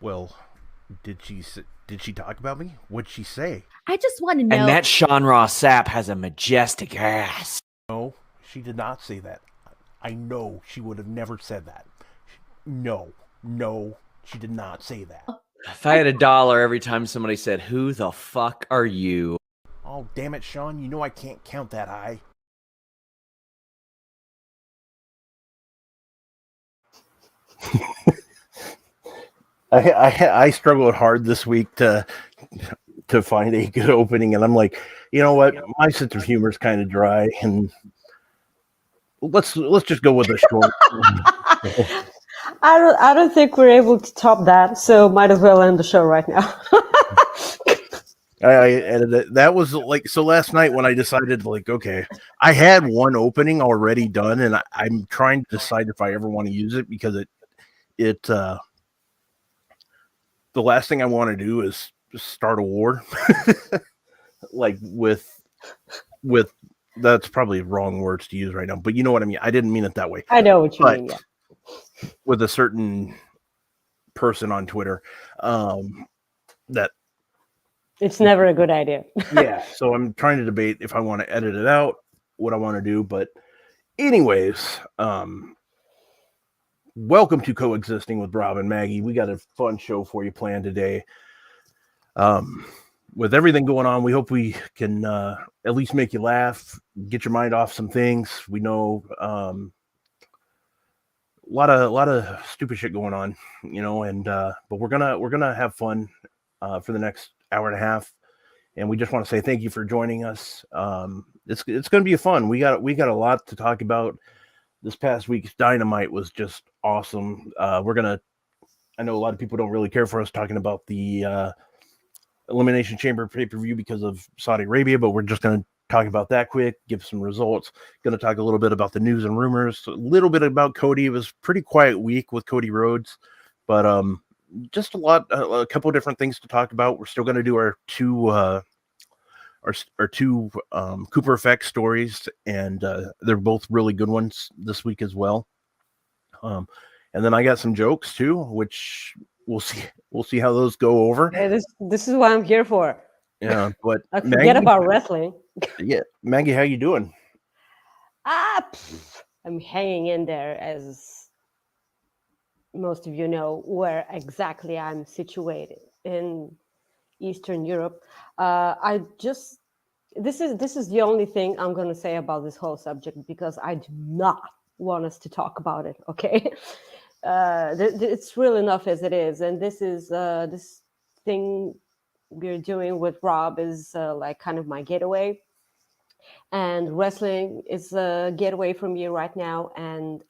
Well, did she talk about me? What'd she say? I just want to know. And that Sean Ross Sapp has a majestic ass. No, she did not say that. I know she would have never said that. No, she did not say that. If I had $1 every time somebody said, "Who the fuck are you?" Oh, damn it, Sean. You know I can't count that high. I struggled hard this week to find a good opening, and I'm like, you know what? My sense of humor is kind of dry, and let's just go with a short. I don't think we're able to top that, so might as well end the show right now. I edited it. That was like, so last night when I decided, like, okay, I had one opening already done, and I'm trying to decide if I ever want to use it, because the last thing I want to do is start a war. Like with that's probably wrong words to use right now, but you know what I mean. I didn't mean it that way. I know what you mean. Yeah. With a certain person on Twitter, that it's never a good idea. Yeah, so I'm trying to debate if I want to edit it out, what I want to do. But anyways, welcome to Coexisting with Rob and Maggie. We got a fun show for you planned today. With everything going on, we hope we can at least make you laugh, get your mind off some things. We know a lot of stupid shit going on, you know, and but we're gonna have fun for the next hour and a half, and we just want to say thank you for joining us. It's going to be fun. We got a lot to talk about. This past week's Dynamite was just awesome. I know a lot of people don't really care for us talking about the Elimination Chamber pay-per-view because of Saudi Arabia, but we're just going to talk about that quick, give some results. Going to talk a little bit about the news and rumors, a little bit about Cody. It was a pretty quiet week with Cody Rhodes, but just a couple of different things to talk about. We're still going to do our two Cooper Effect stories, and they're both really good ones this week as well. And then I got some jokes too, which we'll see how those go over. Hey, this is what I'm here for. Yeah, but I forget about wrestling. Yeah, Maggie, how you doing? I'm hanging in there, as most of you know where exactly I'm situated in Eastern Europe. This is the only thing I'm going to say about this whole subject, because I do not want us to talk about it. Okay, it's real enough as it is, and this thing we're doing with Rob is like kind of my getaway, and wrestling is a getaway from me right now. And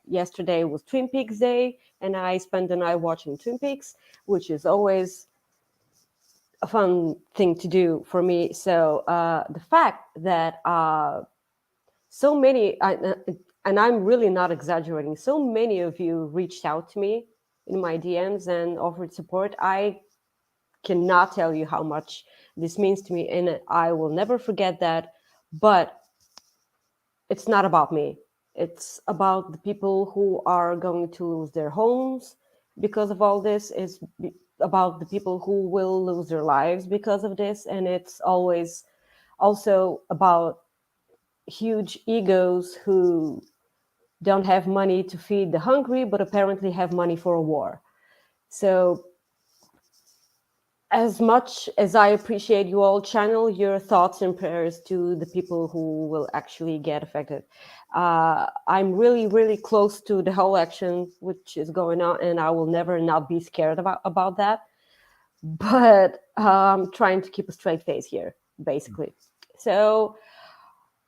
yesterday was Twin Peaks Day, and I spent the night watching Twin Peaks, which is always a fun thing to do for me. So the fact that so many, and I'm really not exaggerating, so many of you reached out to me in my DMs and offered support. I cannot tell you how much this means to me, and I will never forget that. But it's not about me. It's about the people who are going to lose their homes because of all this. It's about the people who will lose their lives because of this. And it's always also about huge egos who don't have money to feed the hungry, but apparently have money for a war. So as much as I appreciate you all, channel your thoughts and prayers to the people who will actually get affected. I'm really, really close to the whole action which is going on, and I will never not be scared about that. But I'm trying to keep a straight face here, basically. So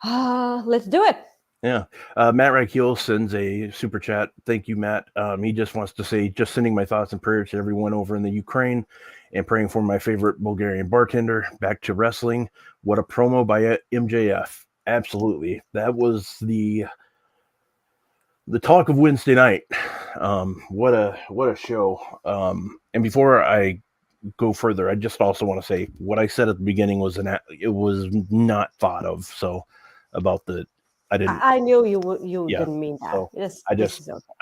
let's do it. Yeah. Matt Rakiel sends a super chat. Thank you, Matt. He just wants to say, just sending my thoughts and prayers to everyone over in the Ukraine, and praying for my favorite Bulgarian bartender. Back to wrestling. What a promo by MJF. Absolutely. That was the talk of Wednesday night. What a show. And before I go further, I just also want to say what I said at the beginning was it was not thought of. So about I knew you didn't mean that. So yes,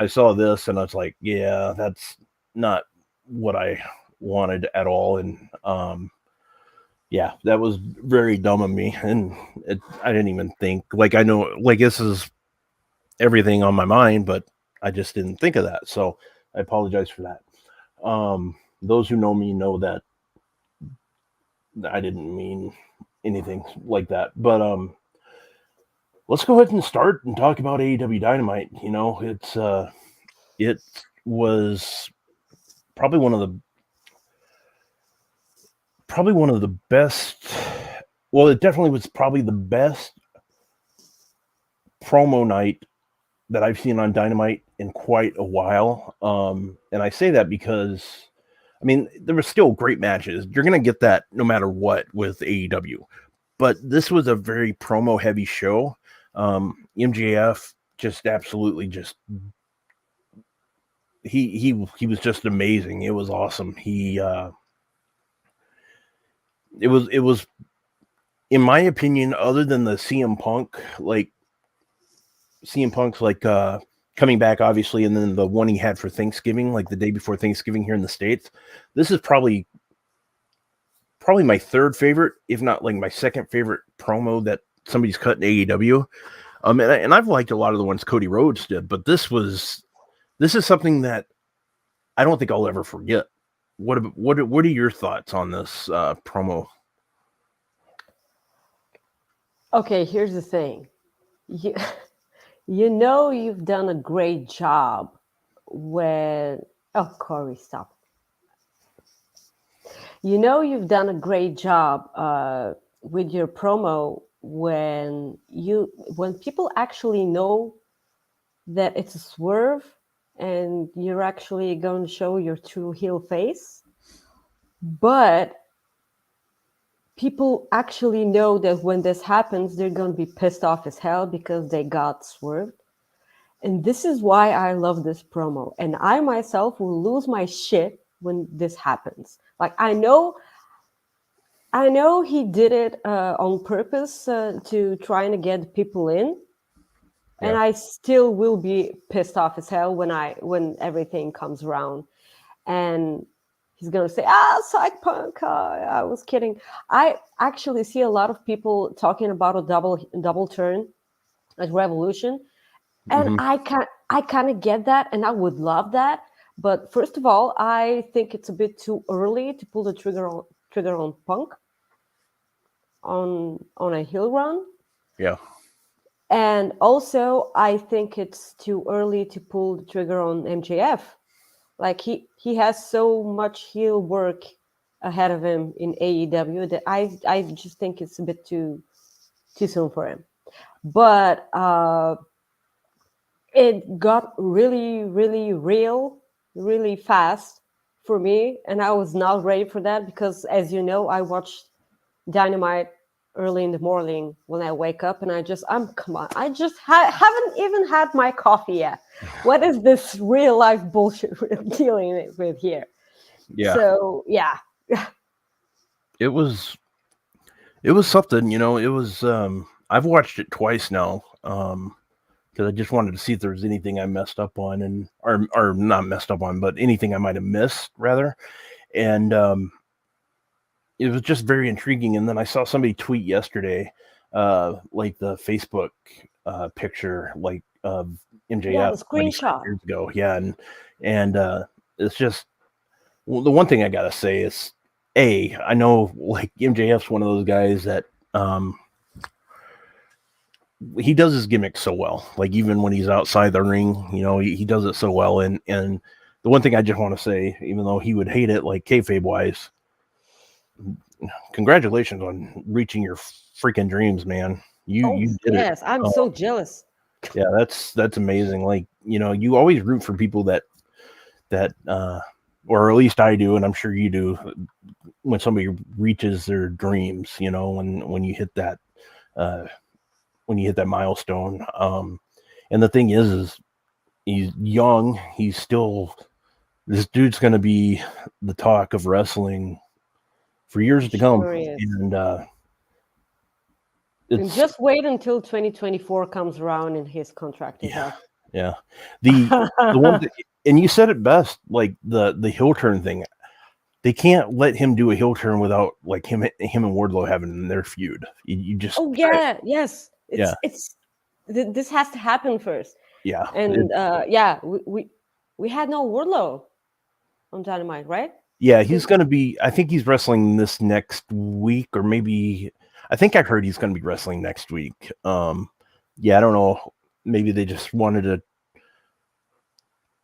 I saw this and I was like, yeah, that's not what I wanted at all. And yeah, that was very dumb of me. And I didn't even think, like, I know, like, this is everything on my mind, but I just didn't think of that. So I apologize for that. Those who know me know that I didn't mean anything like that. But let's go ahead and start and talk about AEW Dynamite. You know, it was probably one of the best. Well, it definitely was probably the best promo night that I've seen on Dynamite in quite a while. And I say that because, I mean, there were still great matches. You're going to get that no matter what with AEW. But this was a very promo heavy show. MJF just absolutely just he was just amazing. It was awesome. It was in my opinion, other than the CM Punk's like coming back obviously, and then the one he had for Thanksgiving, like the day before Thanksgiving here in the States, this is probably my third favorite, if not like my second favorite promo that somebody's cut in AEW. And I've liked a lot of the ones Cody Rhodes did, but this is something that I don't think I'll ever forget. What are your thoughts on this promo? Okay, here's the thing. You know you've done a great job when... Oh, Corey, stop. You know you've done a great job with your promo when people actually know that it's a swerve and you're actually going to show your true heel face. But people actually know that when this happens, they're going to be pissed off as hell because they got swerved. And this is why I love this promo. And I myself will lose my shit when this happens. Like, I know he did it on purpose to trying to get people in. Yeah. And I still will be pissed off as hell when everything comes around. And he's going to say, psych punk. I was kidding. I actually see a lot of people talking about a double turn at Revolution. And I kind of get that. And I would love that. But first of all, I think it's a bit too early to pull the trigger on Punk on a heel run. Yeah. And also, I think it's too early to pull the trigger on MJF. Like, he has so much heel work ahead of him in AEW that I just think it's a bit too soon for him. But it got really, really real, really fast for me. And I was not ready for that because, as you know, I watched Dynamite early in the morning when I wake up, and come on, I just haven't even had my coffee yet. What is this real life bullshit we're dealing with here? Yeah. So yeah, it was something, you know. It was I've watched it twice now because I just wanted to see if there was anything I messed up on, or not messed up on, but anything I might have missed rather. And it was just very intriguing. And then I saw somebody tweet yesterday, like the Facebook picture, like of MJF the screenshot years ago. Yeah, and it's just, well, the one thing I gotta say is, I know like MJF's one of those guys that he does his gimmick so well. Like, even when he's outside the ring, you know, he does it so well. And the one thing I just want to say, even though he would hate it, like kayfabe wise, congratulations on reaching your freaking dreams, man. You did it. Yes, I'm so jealous. Yeah, that's amazing. Like, you know, you always root for people that or at least I do, and I'm sure you do, when somebody reaches their dreams, you know, when you hit that milestone. And the thing is he's young. This dude's going to be the talk of wrestling for years to come. And just wait until 2024 comes around and his contract is up. Yeah. The one and you said it best, like the heel turn thing. They can't let him do a heel turn without like him and Wardlow having their feud. You just Yes. This has to happen first. Yeah, And we had no Wardlow on Dynamite, right? yeah. He's gonna be. I think he's wrestling this next week, or maybe I think I heard he's gonna be wrestling next week. Yeah, I don't know. Maybe they just wanted to.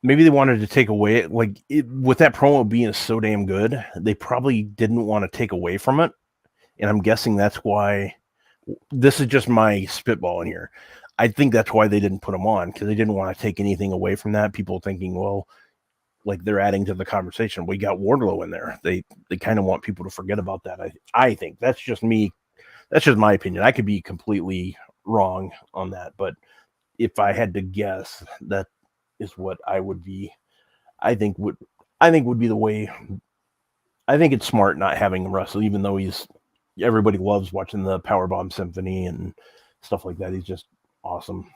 Maybe they wanted to take away, like with that promo being so damn good, they probably didn't want to take away from it, and I'm guessing that's why. This is just my spitball in here. I think that's why they didn't put him on, because they didn't want to take anything away from that. People thinking, well, like they're adding to the conversation. We got Wardlow in there. They kind of want people to forget about that. I think that's just me. That's just my opinion. I could be completely wrong on that, but if I had to guess, that is what I would be. I think would be the way. I think it's smart not having him wrestle, even though everybody loves watching the Powerbomb Symphony and stuff like that. He's just awesome.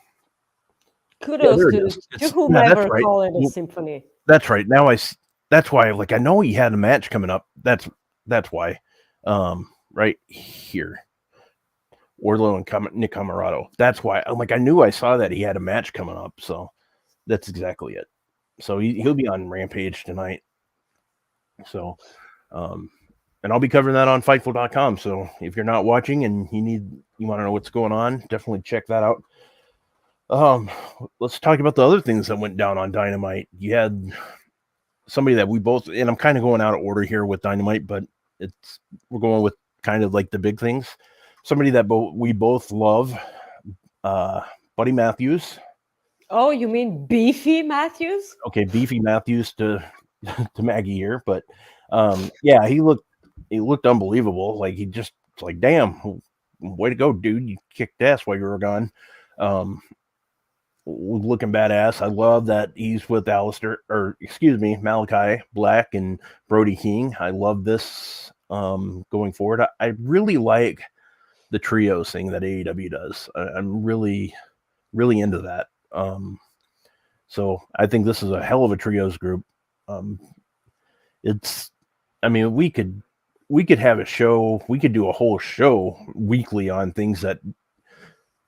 Kudos to whomever call it a symphony. That's right. Now that's why, like, I know he had a match coming up. That's why. Right here, Wardlow and Nick Camarado. That's why. I'm like, I knew I saw that he had a match coming up. So that's exactly it. So he'll be on Rampage tonight. So, and I'll be covering that on Fightful.com. So if you're not watching and you want to know what's going on, definitely check that out. Let's talk about the other things that went down on Dynamite. You had somebody that we both, and I'm kind of going out of order here with Dynamite, but we're going with kind of like the big things. Somebody that we both love, Buddy Matthews. Oh, you mean Beefy Matthews? Okay, Beefy Matthews to Maggie here, but yeah, he looked unbelievable. Like he just like, damn, way to go, dude! You kicked ass while you were gone. Looking badass. I love that he's with Malachi Black and Brody King. I love this going forward. I really like the trios thing that AEW does. I'm really, really into that. So I think this is a hell of a trios group. We could have a show. We could do a whole show weekly on things that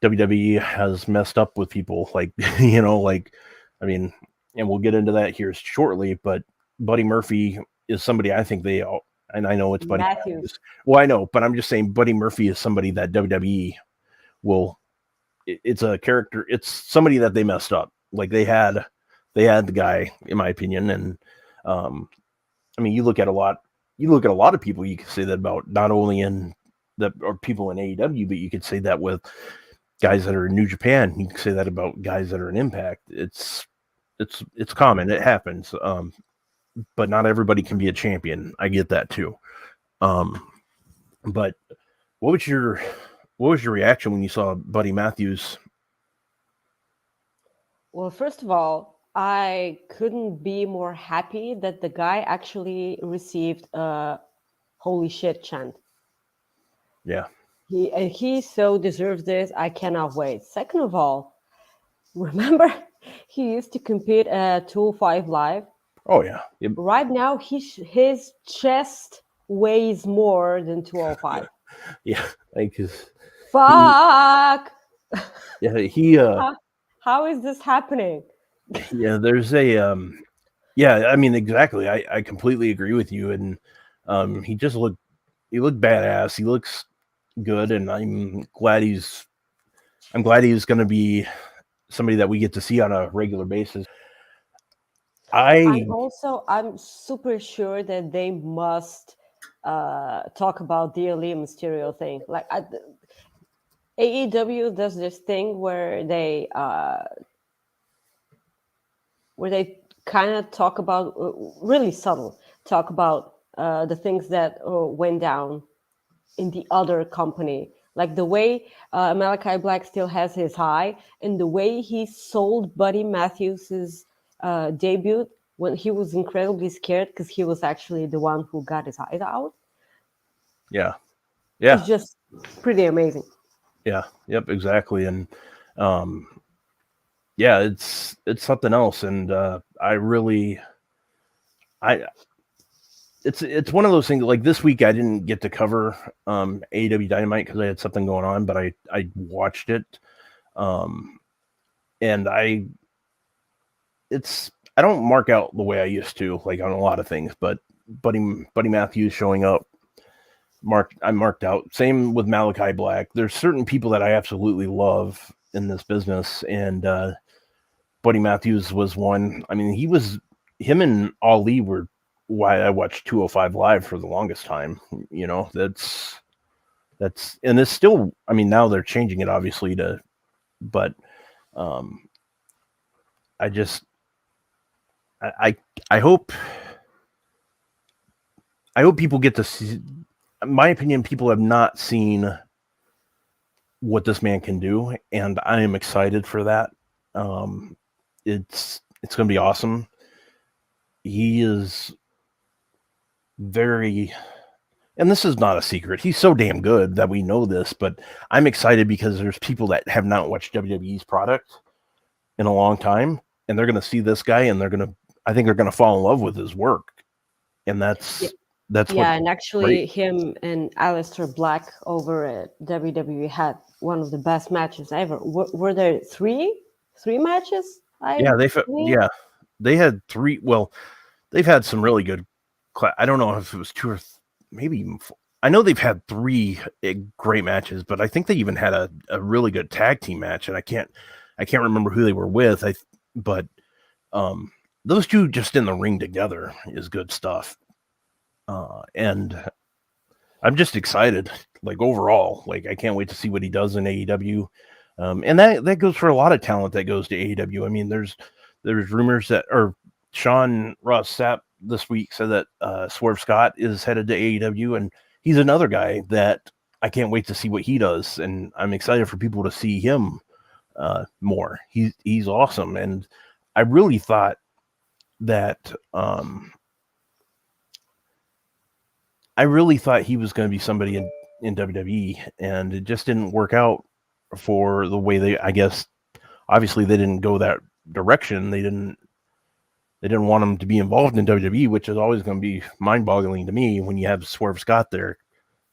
WWE has messed up with people, like, and we'll get into that here shortly, but Buddy Murphy is somebody I think and I know it's Buddy Matthews. Well, I know, but I'm just saying Buddy Murphy is somebody that WWE it's a character. It's somebody that they messed up. Like they had the guy, in my opinion. And, you look at a lot of people, you could say that about, not only or people in AEW, but you could say that with guys that are in New Japan. You can say that about guys that are in Impact. It's common. It happens. But not everybody can be a champion. I get that too. But what was your reaction when you saw Buddy Matthews? Well, first of all, I couldn't be more happy that the guy actually received a holy shit chant. Yeah. He so deserves this. I cannot wait. Second of all, remember he used to compete at 205 Live? Oh, yeah. Right now, his chest weighs more than 205. Yeah, like fuck. Yeah, How is this happening? Yeah, there's a exactly. I completely agree with you, and he looked badass. He looks good, and I'm glad he's going to be somebody that we get to see on a regular basis. I'm super sure that they must talk about the Elite Mysterio thing. Like AEW does this thing where they kind of talk about really subtle talk about the things that went down in the other company, like the way Malachi Black still has his high, and the way he sold Buddy Matthews's debut when he was incredibly scared because he was actually the one who got his eyes out. Yeah. It's just pretty amazing. Yeah. Yep. Exactly. And yeah, it's something else, and it's one of those things. Like this week, I didn't get to cover AEW Dynamite because I had something going on, but I watched it, and I don't mark out the way I used to, like on a lot of things, but Buddy Matthews showing up, I marked out. Same with Malachi Black. There's certain people that I absolutely love in this business, and Buddy Matthews was one. I mean, him and Ali were why I watched 205 Live for the longest time. You know, that's and it's still. I mean, now they're changing it obviously but I just I hope people get to see. In my opinion, people have not seen what this man can do, and I am excited for that. It's going to be awesome. He is very, and this is not a secret. He's so damn good that we know this, but I'm excited because there's people that have not watched WWE's product in a long time, and they're going to see this guy, and I think they're going to fall in love with his work, and that's and actually him and Aleister Black over at WWE had one of the best matches ever. Were there three matches? They had three. Well, they've had some really good. I don't know if it was two or maybe even four. I know they've had three great matches, but I think they even had a really good tag team match, and I can't remember who they were with. But those two just in the ring together is good stuff. And I'm just excited, like overall, like I can't wait to see what he does in AEW. And that goes for a lot of talent that goes to AEW. I mean, there's rumors that, or Sean Ross Sapp this week said that Swerve Scott is headed to AEW, and he's another guy that I can't wait to see what he does. And I'm excited for people to see him more. He's awesome. And I really thought that, he was going to be somebody in WWE, and it just didn't work out for the way I guess, obviously they didn't go that direction. They didn't want him to be involved in WWE, which is always going to be mind-boggling to me when you have Swerve Scott there.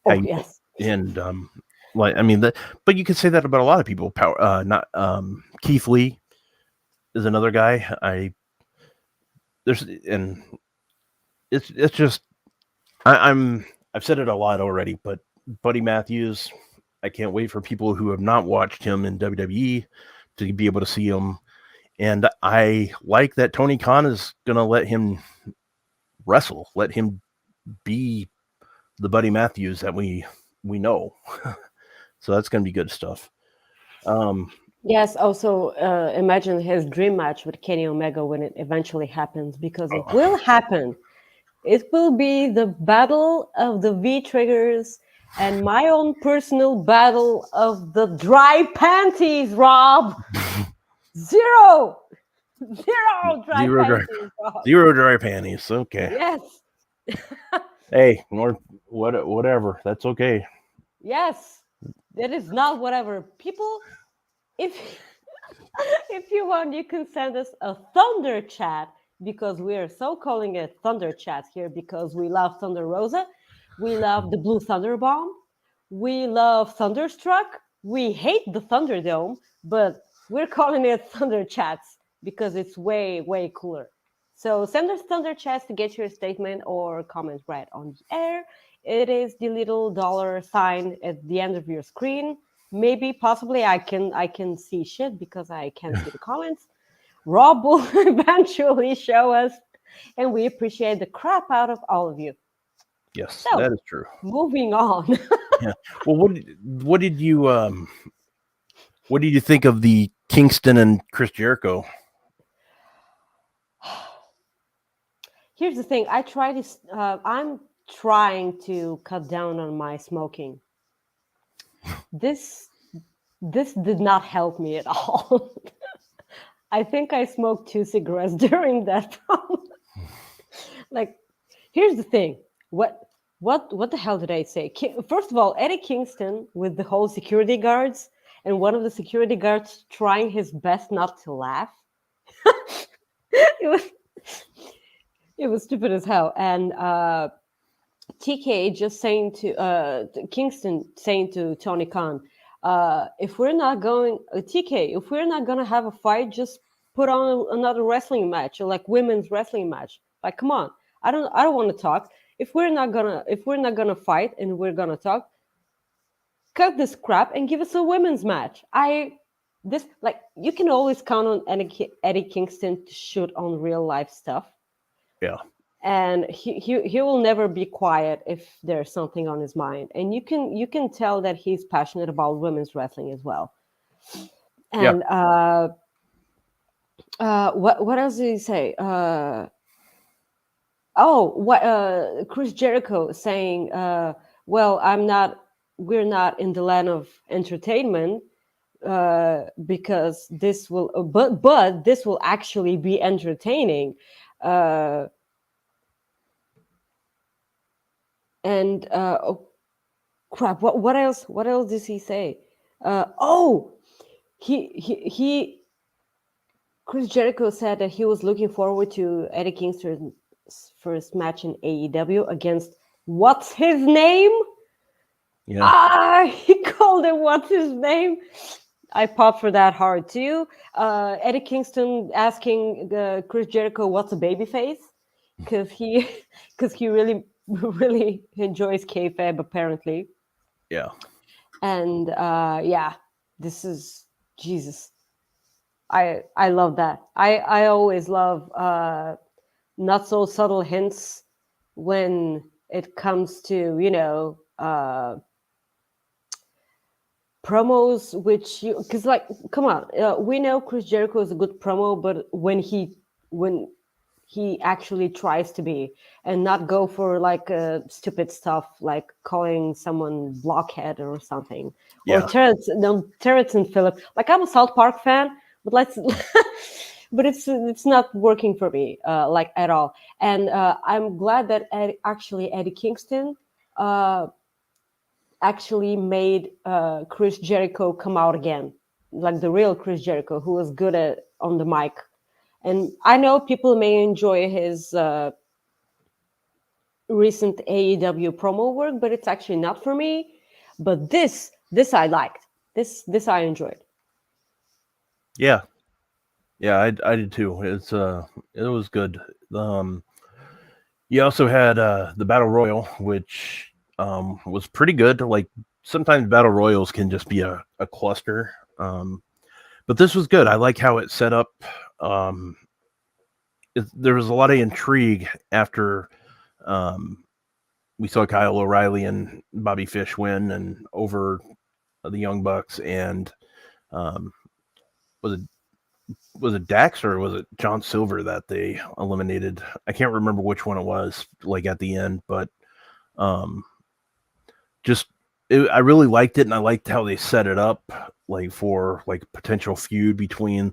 Yes. And like, I mean, but you could say that about a lot of people. Keith Lee is another guy. It's just, I've said it a lot already, but Buddy Matthews, I can't wait for people who have not watched him in WWE to be able to see him. And I like that Tony Khan is going to let him wrestle, let him be the Buddy Matthews that we know. So that's going to be good stuff. Yes, also imagine his dream match with Kenny Omega when it eventually happens, because it will happen. It will be the battle of the V-triggers and my own personal battle of the dry panties, Rob. Zero dry panties, Rob. Zero dry panties. Okay. Yes. Hey, or whatever. That's okay. Yes. That is not whatever. People, if you want, you can send us a Thunder chat, because we are so calling it Thunder Chat here because we love Thunder Rosa. We love the Blue Thunder Bomb. We love Thunderstruck. We hate the Thunderdome, but we're calling it Thunder Chats because it's way, way cooler. So send us Thunder Chats to get your statement or comment right on the air. It is the little $sign at the end of your screen. Maybe, possibly, I can see shit because I can't see the comments. Rob will eventually show us, and we appreciate the crap out of all of you. Yes, so, that is true. Moving on. Yeah. Well, what did you think of the Kingston and Chris Jericho? Here's the thing. I'm trying to cut down on my smoking. This did not help me at all. I think I smoked 2 cigarettes during that time. Like, here's the thing. What the hell did I say? First of all, Eddie Kingston with the whole security guards and one of the security guards trying his best not to laugh. it was stupid as hell. And TK just saying to Kingston saying to Tony Khan, if we're not going to have a fight, just put on another wrestling match, or like women's wrestling match. Like, come on, I don't want to talk. If we're not gonna fight and we're gonna talk, cut this crap and give us a women's match. You can always count on Eddie Kingston to shoot on real life stuff. Yeah. And he will never be quiet if there's something on his mind, and you can tell that he's passionate about women's wrestling as well. And what else did he say? Chris Jericho saying, we're not in the land of entertainment, because this will but this will actually be entertaining. And crap! What else? What else does he say? Chris Jericho said that he was looking forward to Eddie Kingston's first match in AEW against what's his name? Yeah. He called it what's his name. I popped for that hard too. Eddie Kingston asking Chris Jericho what's a babyface, because he really enjoys kayfabe apparently. Yeah. And this is Jesus. I love that. I always love not so subtle hints when it comes to promos, because like, come on, we know Chris Jericho is a good promo, but when he actually tries to be, and not go for like stupid stuff like calling someone blockhead or something. Yeah. Or Terrence and Phillip. Like, I'm a South Park fan, but but it's not working for me like at all. And I'm glad that Eddie Kingston actually made Chris Jericho come out again, like the real Chris Jericho, who was good on the mic. And I know people may enjoy his recent AEW promo work, but it's actually not for me. But this I liked. This I enjoyed. Yeah. Yeah, I did too. It was good. You also had the Battle Royal, which was pretty good. Like, sometimes Battle Royals can just be a cluster. But this was good. I like how it set up. There was a lot of intrigue after we saw Kyle O'Reilly and Bobby Fish win and over the Young Bucks, and was it Dax or was it John Silver that they eliminated? I can't remember which one it was, like at the end, but I really liked it, and I liked how they set it up, like for like potential feud between,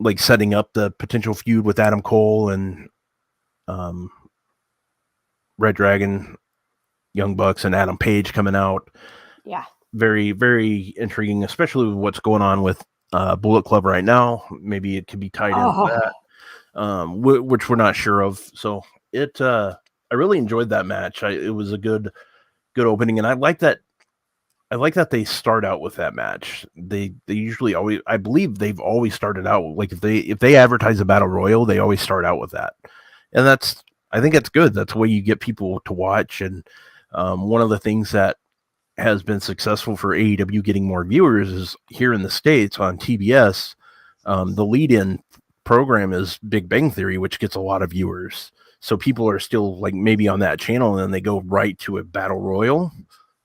like setting up the potential feud with Adam Cole and Red Dragon, Young Bucks, and Adam Page coming out. Yeah. Very, very intriguing, especially with what's going on with Bullet Club right now. Maybe it could be tied into that, which we're not sure of. So I really enjoyed that match. It was a good opening, and I like that they start out with that match. They usually always, I believe they've always started out, like if they advertise a battle royal, they always start out with that. And I think it's good. That's the way you get people to watch. And one of the things that has been successful for AEW getting more viewers is here in the States on TBS. The lead-in program is Big Bang Theory, which gets a lot of viewers. So people are still like maybe on that channel, and then they go right to a battle royal.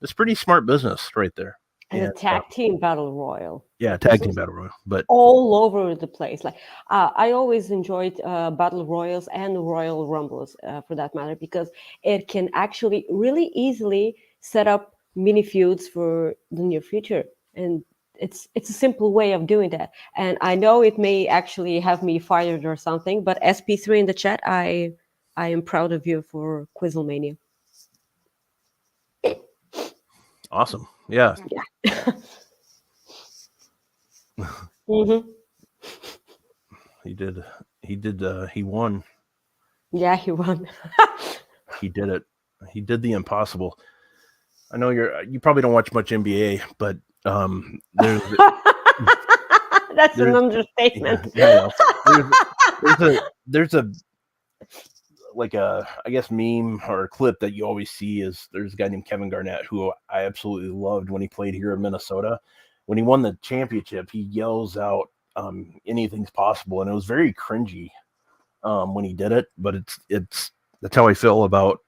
It's pretty smart business right there. And a tag team battle royal. Yeah, tag team battle royal, but all over the place. Like I always enjoyed battle royals and Royal Rumbles for that matter, because it can actually really easily set up mini feuds for the near future, and it's a simple way of doing that. And I know it may actually have me fired or something, but SP3 in the chat, I am proud of you for Quizzlemania. Awesome. Yeah. Mm-hmm. He did. He won. Yeah, he won. He did it. He did the impossible. I know you probably don't watch much NBA, but there's That's an understatement. yeah, I know. There's a like a I guess meme or a clip that you always see is there's a guy named Kevin Garnett who I absolutely loved when he played here in Minnesota. When he won the championship, he yells out anything's possible, and it was very cringy when he did it, but it's that's how I feel about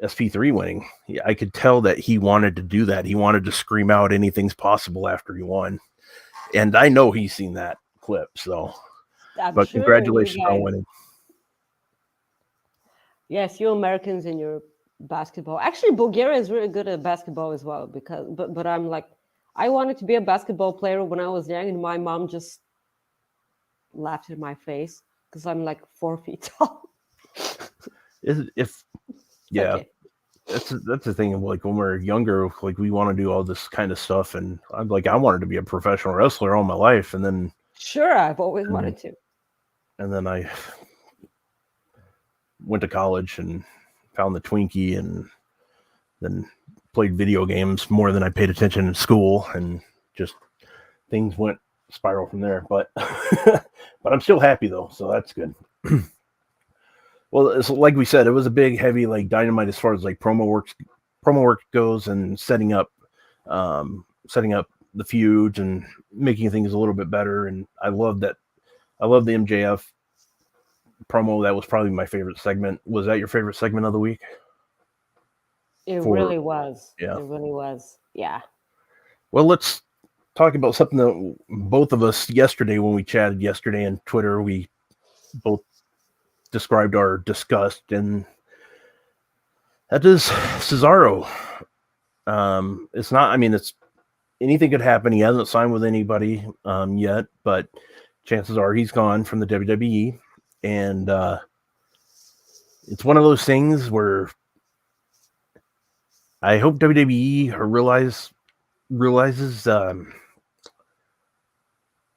SP3 winning. I could tell that he wanted to do that. He wanted to scream out anything's possible after he won. And I know he's seen that clip, so I'm sure congratulations on winning. Yes, you Americans in your basketball. Actually, Bulgaria is really good at basketball as well. But I'm like, I wanted to be a basketball player when I was young, and my mom just laughed in my face because I'm like 4 feet tall. Okay. That's the thing of like when we're younger, like we want to do all this kind of stuff, and I'm like I wanted to be a professional wrestler all my life, and then sure, I've always wanted to. And then I went to college and found the Twinkie, and then played video games more than I paid attention in school, and just things went spiral from there. But but I'm still happy though, so that's good. Well, it's like we said, it was a big, heavy like Dynamite as far as like promo work goes, and setting up the feuds and making things a little bit better. And I love that. I love the MJF promo. That was probably my favorite segment. Was that your favorite segment of the week? It really was. Yeah. It really was. Yeah. Well, let's talk about something that both of us yesterday, when we chatted yesterday on Twitter, we both described our disgust, and that is Cesaro. It's not, I mean, it's anything could happen. He hasn't signed with anybody yet, but chances are he's gone from the WWE. And it's one of those things where I hope WWE realizes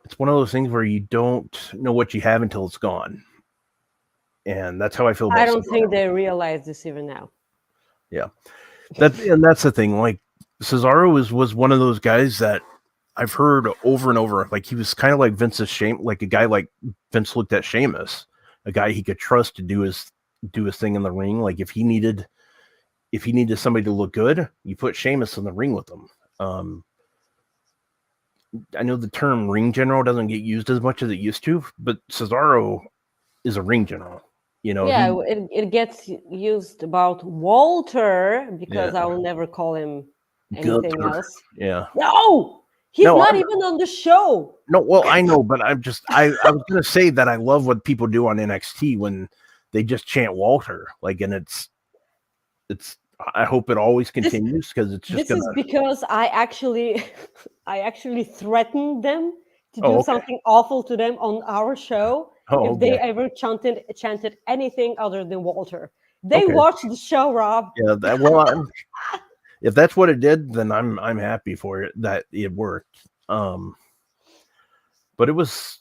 it's one of those things where you don't know what you have until it's gone. And that's how I feel about I don't think they realize this even now. Yeah. That's the thing. Like Cesaro was one of those guys that I've heard over and over. Like he was kind of like Vince's like a guy like Vince looked at Sheamus, a guy he could trust to do his thing in the ring. Like if he needed somebody to look good, you put Sheamus in the ring with him. I know the term ring general doesn't get used as much as it used to, but Cesaro is a ring general. You know, yeah, it gets used about Walter because I will never call him anything else. Yeah. No, he's not even on the show. No, well, I know, but I was gonna say that I love what people do on NXT when they just chant Walter, like, and it's. I hope it always continues because it's just. This is because I actually threatened them to do something awful to them on our show. If they ever chanted anything other than Walter, they watched the show, Rob. Yeah, if that's what it did, then I'm happy for it that it worked. But it was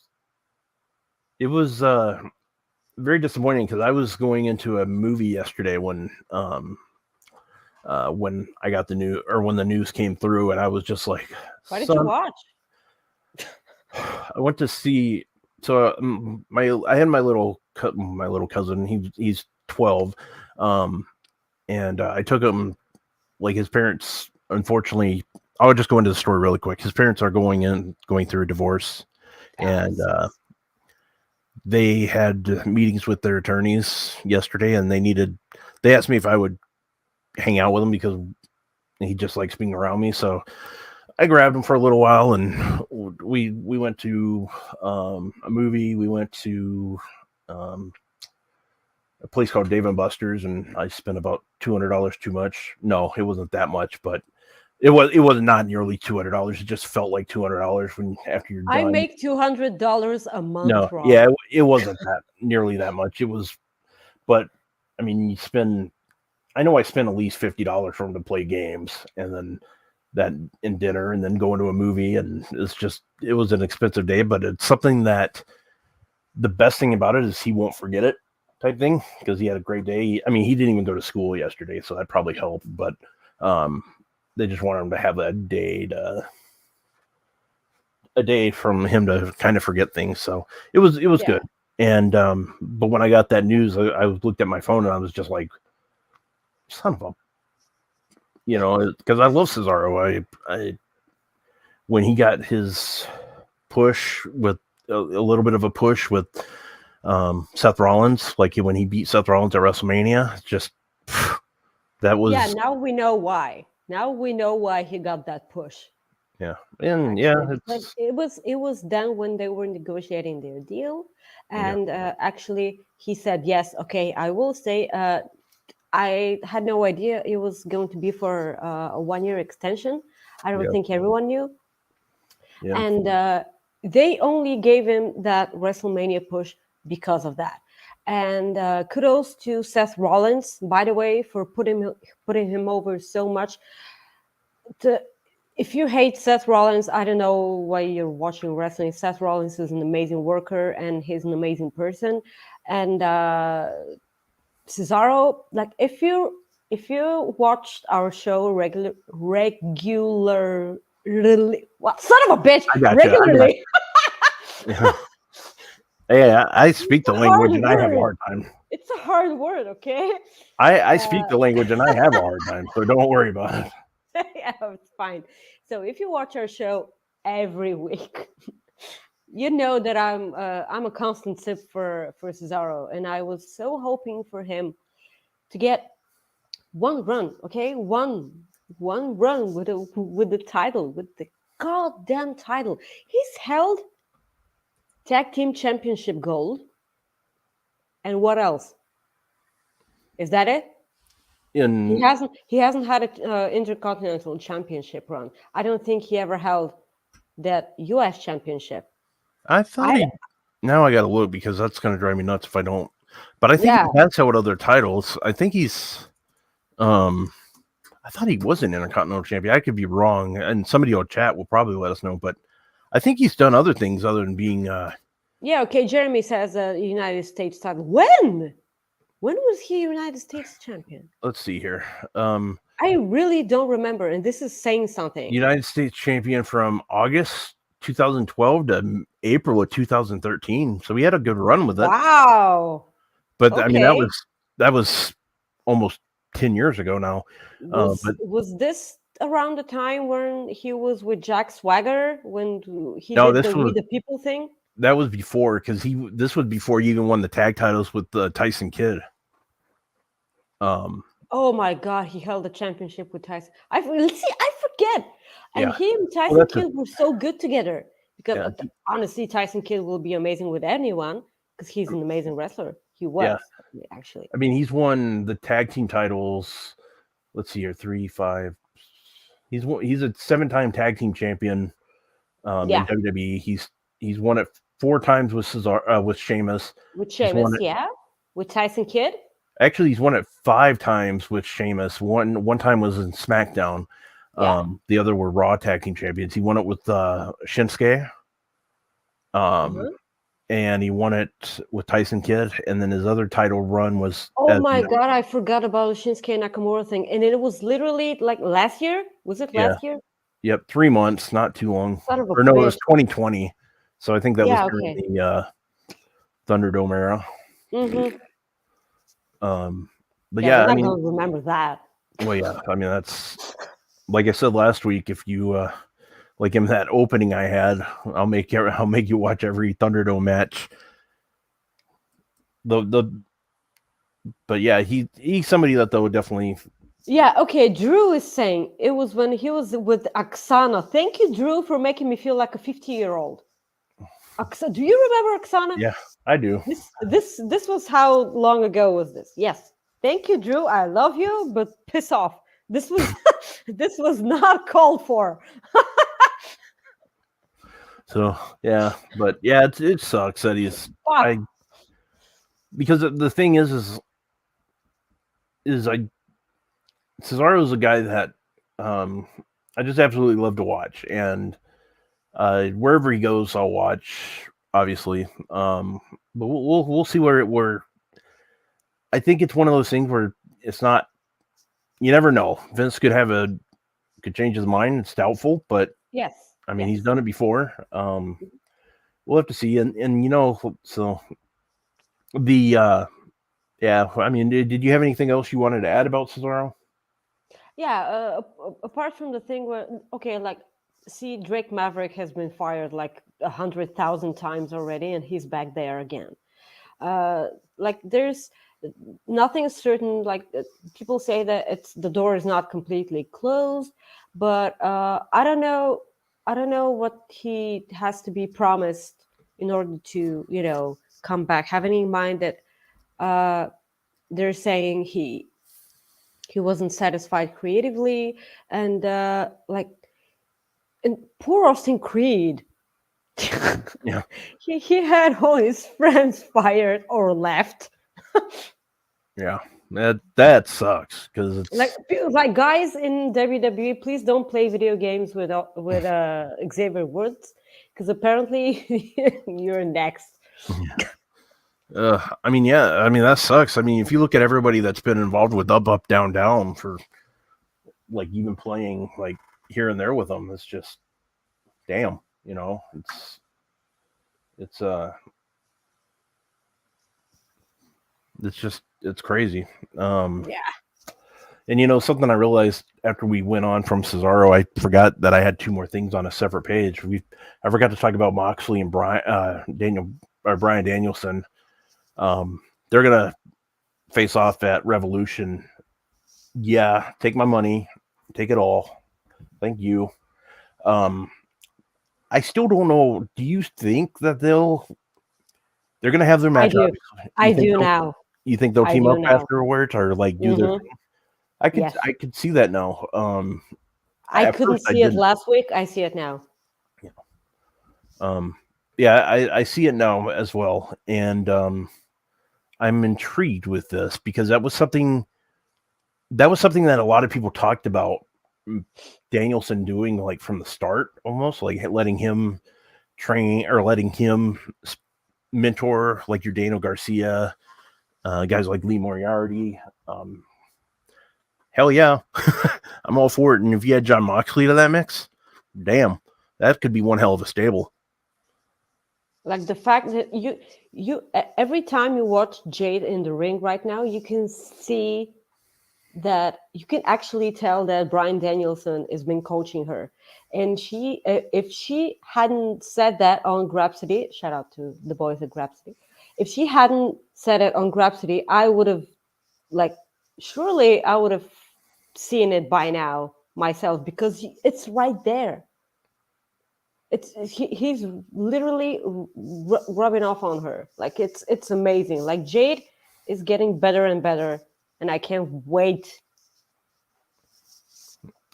very disappointing because I was going into a movie yesterday when I got the news or when the news came through, and I was just like, "Why did you watch?" I went to see. So I had my little cousin. He's 12, and I took him. Like his parents, unfortunately, I'll just go into the story really quick. His parents are going through a divorce, and they had meetings with their attorneys yesterday, and they asked me if I would hang out with him because he just likes being around me. So I grabbed him for a little while, and we went to a movie. We went to a place called Dave & Buster's, and I spent about $200 too much. No, it wasn't that much, but it was not nearly $200. It just felt like $200 after you're done. I make $200 a month. No, Rob. yeah, it wasn't nearly that much. It was, but I mean, I know I spent at least $50 for him to play games, and then that in dinner and then going to a movie, and it was an expensive day, but it's something that the best thing about it is he won't forget it type thing, because he had a great day. I mean, he didn't even go to school yesterday, so that probably helped, but they just wanted him to have a day from him to kind of forget things. So it was good. And but when I got that news, I looked at my phone and I was just like, son of a, because I love Cesaro. I when he got his push with a little bit of a push with Seth Rollins, like when he beat Seth Rollins at WrestleMania, just that was. Yeah, now we know why. Now we know why he got that push. Yeah, and it was done when they were negotiating their deal, and actually he said yes. Okay, I will say. I had no idea it was going to be for a 1-year extension. I don't think everyone knew. Yeah. And they only gave him that WrestleMania push because of that. And kudos to Seth Rollins, by the way, for putting him over so much. If you hate Seth Rollins, I don't know why you're watching wrestling. Seth Rollins is an amazing worker and he's an amazing person. And Cesaro, like if you watched our show regularly, what son of a bitch, regularly. Yeah, I speak the language and I have a hard time. It's a hard word, okay? I speak the language and I have a hard time, so don't worry about it. Yeah, it's fine. So if you watch our show every week, you know that I'm a constant sip for Cesaro, and I was so hoping for him to get one run, okay, one run with the title, with the goddamn title. He's held tag team championship gold, and what else? Is that it? He hasn't had an intercontinental championship run. I don't think he ever held that U.S. championship. I thought now I got to look, because that's going to drive me nuts if I don't. But I think he has held other titles. I think he's. I thought he was an intercontinental champion. I could be wrong, and somebody on chat will probably let us know. But I think he's done other things other than being. Yeah. Okay. Jeremy says United States title. When was he United States champion? Let's see here. I really don't remember, and this is saying something. United States champion from August 2012 to April of 2013. So he had a good run with it. Wow. But okay. I mean, that was almost 10 years ago now. Was this around the time when he was with Jack Swagger, when he did the people thing? That was before, because this was before he even won the tag titles with Tyson Kidd. Oh my God, he held the championship with Tyson. I forget. And he and Tyson Kidd were so good together, because honestly, Tyson Kidd will be amazing with anyone, because he's an amazing wrestler. He was actually. I mean, he's won the tag team titles. Let's see here, 3, 5. He's a 7-time tag team champion in WWE. He's won it 4 times with Cesaro, with Sheamus. With Sheamus, with Tyson Kidd. Actually, he's won it 5 times with Sheamus. One time was in SmackDown. The other were Raw tag team champions. He won it with Shinsuke. And he won it with Tyson Kidd. And then his other title run was. Oh my God, I forgot about the Shinsuke Nakamura thing. And it was literally like last year. Was it last year? Yep, 3 months, not too long. No, it was 2020. So I think that was during the Thunderdome era. Mm-hmm. But I mean, don't remember that. Well, yeah, I mean, that's like I said last week. If you like in that opening I had, I'll make you watch every Thunderdome match. But yeah, he's somebody that though definitely. Yeah. Okay. Drew is saying it was when he was with Oksana. Thank you, Drew, for making me feel like a 50-year-old. Do you remember Oksana? Yeah, I do. This was how long ago was this? Yes. Thank you, Drew. I love you, but piss off. This was not called for. So yeah, but yeah, it sucks that he's. Because the thing is Cesaro's a guy that absolutely love to watch, and wherever he goes, I'll watch. Obviously, but we'll see where. I think it's one of those things where it's not. You never know. Vince could change his mind. It's doubtful, but Yes. I mean he's done it before. We'll have to see, and so the yeah. I mean, did you have anything else you wanted to add about Cesaro? Yeah, apart from the thing where, okay, like, see, Drake Maverick has been fired like 100,000 times already, and he's back there again. Like, there's nothing certain. Like, people say that the door is not completely closed, but I don't know. I don't know what he has to be promised in order to come back. Having in mind that they're saying he wasn't satisfied creatively, and like, and poor Austin Creed. Yeah. he had all his friends fired or left. Yeah, that sucks because it's like guys in WWE, please don't play video games with Xavier Woods, because apparently you're next. I mean, yeah, I mean that sucks. I mean, if you look at everybody that's been involved with up, down, down for like even playing like here and there with them, it's just damn. It's it's crazy. Yeah. And something I realized after we went on from Cesaro, I forgot that I had two more things on a separate page. I forgot to talk about Moxley and Brian Danielson. They're gonna face off at Revolution. Yeah, take my money, take it all. Thank you. I still don't know. Do you think that they're gonna have their match? I do now. You think they'll team up afterwards, or like do their thing? I could see that now. I couldn't see it last week. I see it now. Yeah. I see it now as well, and I'm intrigued with this because that was something that a lot of people talked about Danielson doing, like from the start, almost like letting him train or letting him mentor like your Daniel Garcia, guys like Lee Moriarty. Hell yeah, I'm all for it. And if you had John Moxley to that mix, damn, that could be one hell of a stable. Like the fact that you every time you watch Jade in the ring right now, you can see that you can actually tell that Bryan Danielson has been coaching her. And if she hadn't said that on Grapsody, shout out to the boys at Grapsody, if she hadn't said it on Grapsody, I would have, surely I would have seen it by now myself, because it's right there. He's literally rubbing off on her. Like, it's amazing. Like, Jade is getting better and better, and I can't wait.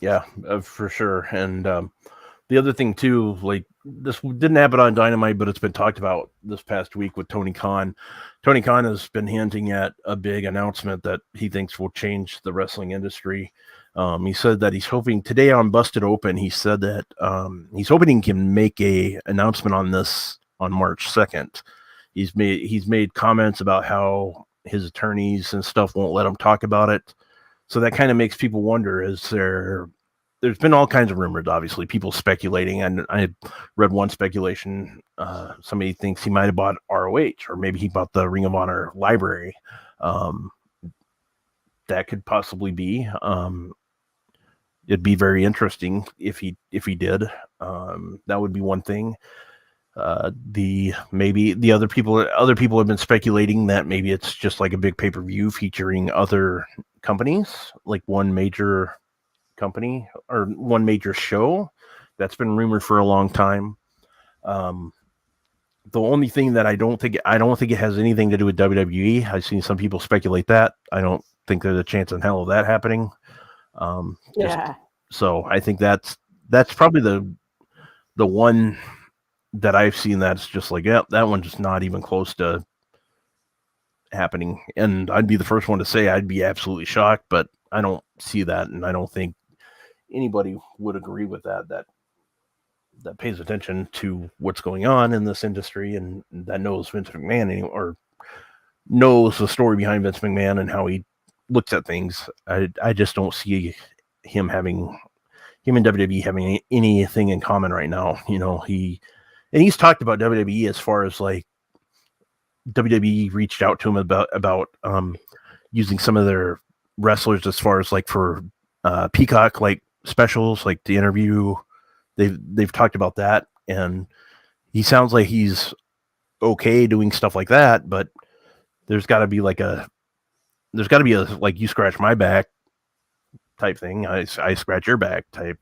Yeah, for sure. And the other thing too, like, this didn't happen on Dynamite, but it's been talked about this past week with Tony Khan. Tony Khan has been hinting at a big announcement that he thinks will change the wrestling industry. He said that he's hoping today on Busted Open. He said that he's hoping he can make a announcement on this on March 2nd. He's made comments about how his attorneys and stuff won't let him talk about it. So that kind of makes people wonder, there's been all kinds of rumors, obviously, people speculating. And I read one speculation. Somebody thinks he might have bought ROH, or maybe he bought the Ring of Honor library. That could possibly be. It'd be very interesting if he did. That would be one thing. Maybe the other people have been speculating that maybe it's just like a big pay-per-view featuring other companies, like one major company or one major show. That's been rumored for a long time. The only thing that I don't think it has anything to do with WWE. I've seen some people speculate that. I don't think there's a chance in hell of that happening. So I think that's probably the one that I've seen that's just like, yeah, that one's just not even close to happening. And I'd be the first one to say I'd be absolutely shocked, but I don't see that, and I don't think anybody would agree with that pays attention to what's going on in this industry and that knows Vince McMahon or knows the story behind Vince McMahon and how he looks at things. I just don't see him and WWE having anything in common right now. You know, he's talked about WWE as far as like WWE reached out to him about using some of their wrestlers as far as like for Peacock like specials, like the interview. They've talked about that, and he sounds like he's okay doing stuff like that, but there's got to be a like you scratch my back type thing, I scratch your back type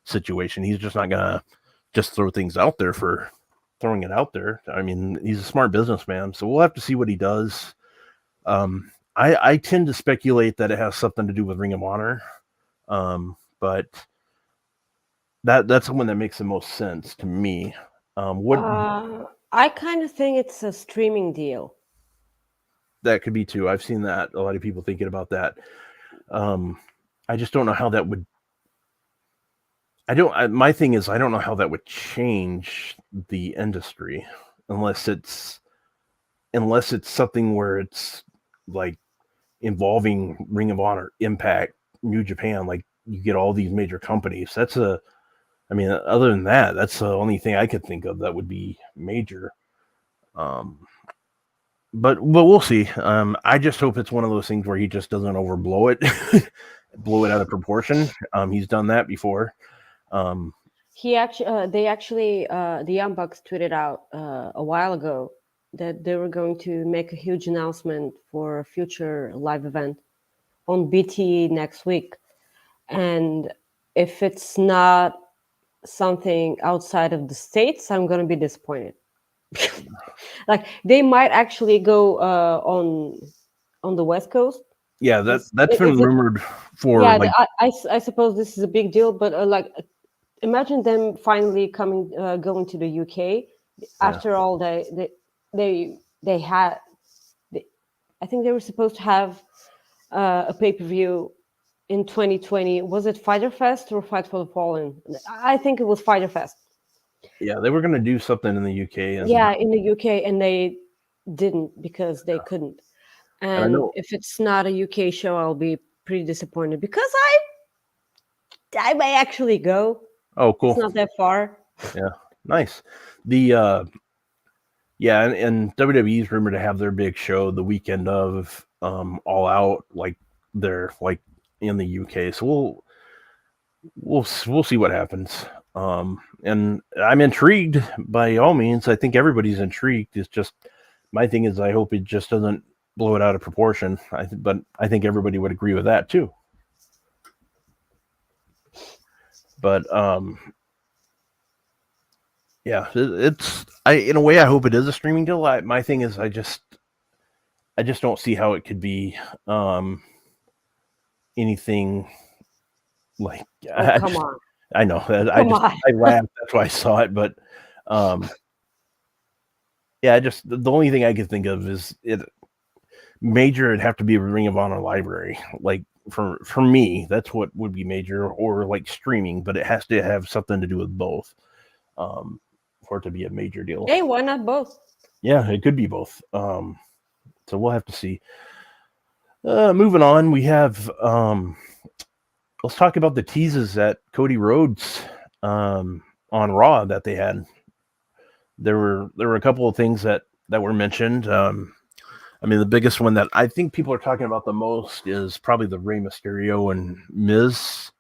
situation. He's just not gonna just throw things out there for throwing it out there. I mean, he's a smart businessman, so we'll have to see what he does. I tend to speculate that it has something to do with Ring of Honor, but that's the one that makes the most sense to me. I kind of think it's a streaming deal. That could be too. I've seen that. A lot of people thinking about that. I just don't know how that would. My thing is, I don't know how that would change the industry unless it's something where it's like involving Ring of Honor, Impact, New Japan. Like you get all these major companies. Other than that, that's the only thing I could think of that would be major. But we'll see. I just hope it's one of those things where he just doesn't overblow it, blow it out of proportion. He's done that before. The Young Bucks tweeted out a while ago that they were going to make a huge announcement for a future live event on BT next week. And if it's not something outside of the States, I'm going to be disappointed. Like they might actually go on the West Coast. Yeah, that's been rumored for. Yeah, like, I suppose this is a big deal, but imagine them finally going to the UK. After all, they had. I think they were supposed to have a pay-per-view in 2020. Was it Fyter Fest or Fight for the Fallen? I think it was Fyter Fest. Yeah, they were going to do something in the UK. In the UK, and they didn't because they couldn't. And if it's not a UK show, I'll be pretty disappointed because I may actually go. Oh, cool! It's not that far. Yeah, nice. And WWE's rumored to have their big show the weekend of All Out, like they're like in the UK. So we'll see what happens. And I'm intrigued by all means. I think everybody's intrigued. It's just my thing is I hope it just doesn't blow it out of proportion. But I think everybody would agree with that too. But in a way I hope it is a streaming deal. My thing is I just don't see how it could be anything like. Come on. I know. I laughed. That's why I saw it. But the only thing I could think of is major. It'd have to be a Ring of Honor library. Like for me, that's what would be major, or like streaming. But it has to have something to do with both for it to be a major deal. Hey, why not both? Yeah, it could be both. So we'll have to see. Moving on, we have. Let's talk about the teases that Cody Rhodes on Raw that they had. There were a couple of things that were mentioned. The biggest one that I think people are talking about the most is probably the Rey Mysterio and Miz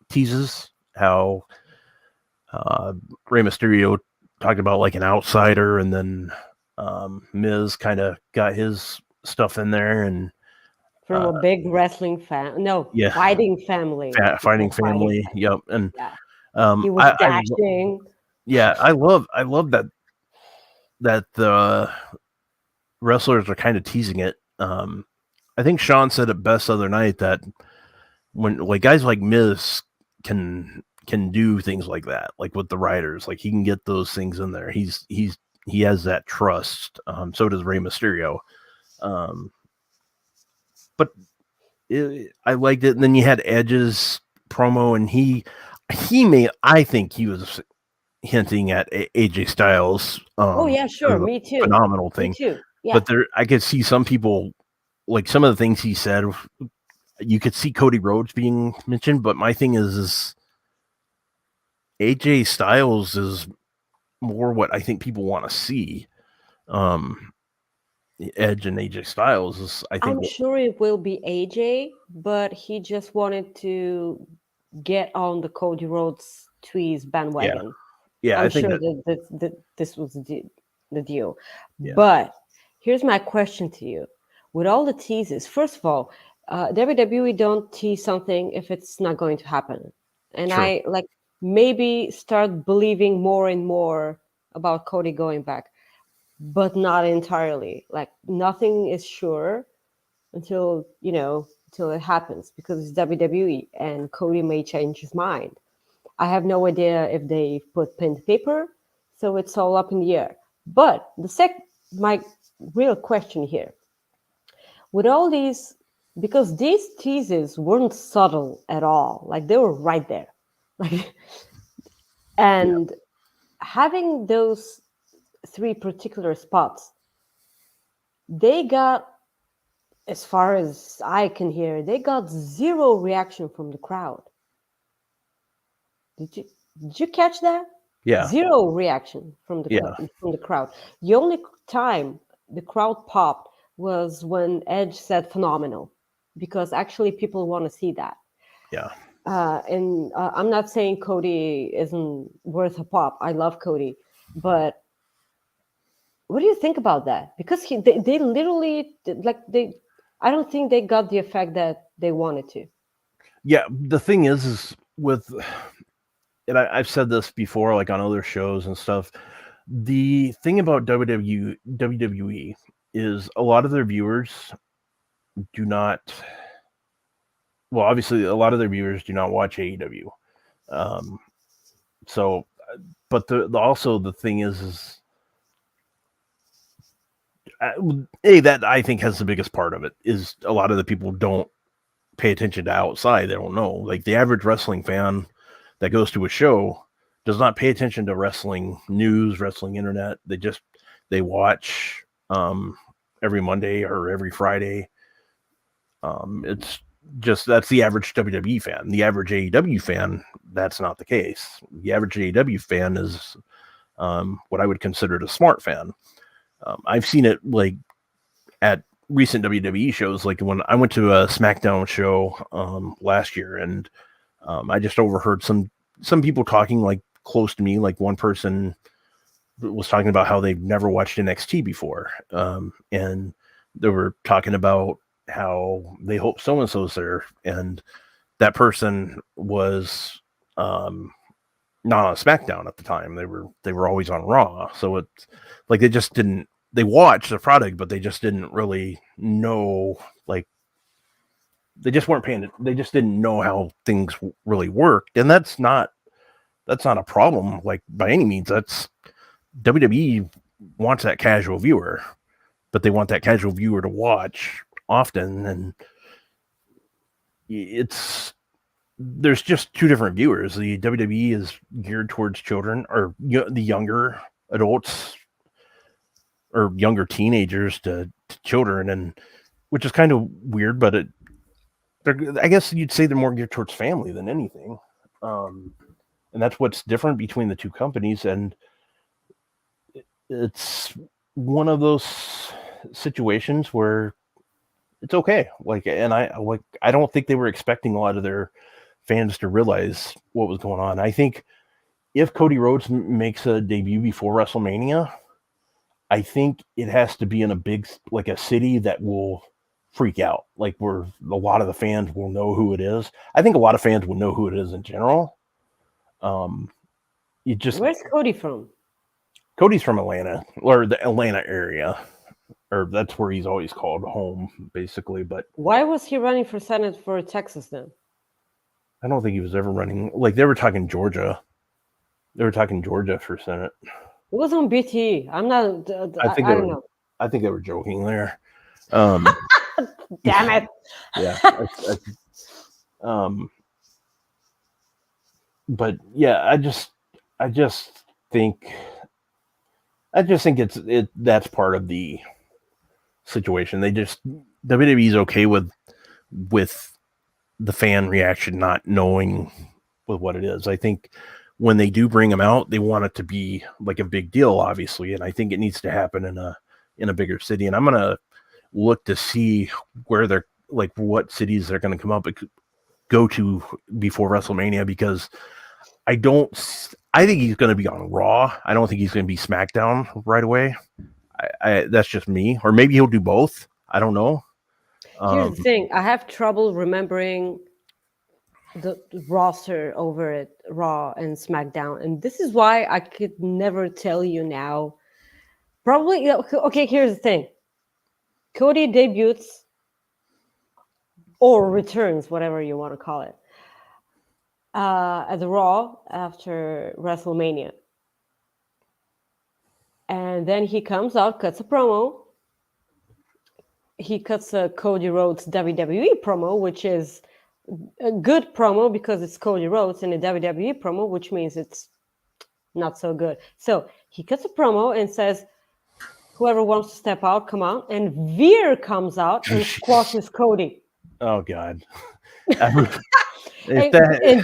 teases. How Rey Mysterio talked about like an outsider, and then Miz kind of got his stuff in there, and from a big wrestling fan. No, fighting family. Fighting family. Yep. And he was dashing. I love that the wrestlers are kind of teasing it. I think Sean said it best the other night that when like guys like Miz can do things like that, like with the writers, like he can get those things in there. He has that trust. So does Rey Mysterio. But I liked it. And then you had Edge's promo, and I think he was hinting at AJ Styles. Oh yeah, kind sure. of a Me too. phenomenal Me thing. too. Yeah. But I could see some people, like some of the things he said, you could see Cody Rhodes being mentioned. But my thing is AJ Styles is more what I think people want to see. Edge and AJ Styles is, I think, I'm sure it will be AJ, but he just wanted to get on the Cody Rhodes tweez bandwagon. yeah, I'm I think sure that, that this was the deal. Yeah. But here's my question to you. With all the teases, first of all, WWE don't tease something if it's not going to happen. And True. I like maybe start believing more and more about Cody going back, but not entirely. Like nothing is sure until it happens, because it's WWE and Cody may change his mind. I have no idea if they put pen to paper, so it's all up in the air. But my real question here, with all these, because these teases weren't subtle at all, like they were right there, like, and having those 3 particular spots, they got, as far as I can hear, they got 0 reaction from the crowd. Did you catch that? Yeah. 0 reaction from the Yeah. from the crowd. The only time the crowd popped was when Edge said phenomenal, because actually people want to see that. Yeah. And I'm not saying Cody isn't worth a pop. I love Cody, but what do you think about that? Because they literally, like, I don't think they got the effect that they wanted to. Yeah. The thing is with, and I've said this before, like on other shows and stuff. The thing about WWE is a lot of their viewers do not. Well, obviously, a lot of their viewers do not watch AEW. So, but also the thing is that I think has the biggest part of it is a lot of the people don't pay attention to outside. They don't know. Like the average wrestling fan that goes to a show does not pay attention to wrestling news, wrestling internet. They watch every Monday or every Friday. It's just, that's the average WWE fan. The average AEW fan, that's not the case. The average AEW fan is what I would consider a smart fan. I've seen it like at recent WWE shows, like when I went to a SmackDown show last year, and I just overheard some people talking like close to me. Like one person was talking about how they've never watched NXT before, and they were talking about how they hope so and so's there, and that person was not on SmackDown at the time. They were always on Raw, so it's like they watched the product, but they just didn't really know, like they just weren't paying it. They just didn't know how things really worked, and that's not a problem, like by any means. That's WWE wants that casual viewer, but they want that casual viewer to watch often, and there's just 2 different viewers. The WWE is geared towards children, or the younger adults, or younger teenagers to children, and which is kind of weird, but I guess you'd say they're more geared towards family than anything. And that's what's different between the 2 companies. And it's one of those situations where it's okay. Like, and I don't think they were expecting a lot of their fans to realize what was going on. I think if Cody Rhodes makes a debut before WrestleMania, I think it has to be in a city that will freak out, like where a lot of the fans will know who it is. I think a lot of fans will know who it is in general. Where's Cody from? Cody's from Atlanta, or the Atlanta area, or that's where he's always called home, basically. But why was he running for Senate for Texas then? I don't think he was ever running. Like they were talking Georgia. They were talking Georgia for Senate. It was on BT. I'm not. I don't know. I think they were joking there. Damn it. Yeah. But yeah, I just think that's part of the situation. WWE's okay with the fan reaction not knowing what it is. I think when they do bring them out, they want it to be like a big deal, obviously, and I think it needs to happen in a bigger city. And I'm gonna look to see where they're like what cities they're gonna go to before WrestleMania, because I think he's going to be on Raw. I don't think he's going to be SmackDown right away. That's just me, or maybe he'll do both. I don't know. Here's the thing: I have trouble remembering the roster over at Raw and SmackDown, and this is why I could never tell you now. Probably okay. Here's the thing: Cody debuts or returns, whatever you want to call it, at the Raw after WrestleMania. And then he comes out, cuts a promo. He cuts a Cody Rhodes WWE promo, which is a good promo because it's Cody Rhodes, and a WWE promo, which means it's not so good. So he cuts a promo and says, whoever wants to step out, come out. And Veer comes out and squashes Cody. Oh God. And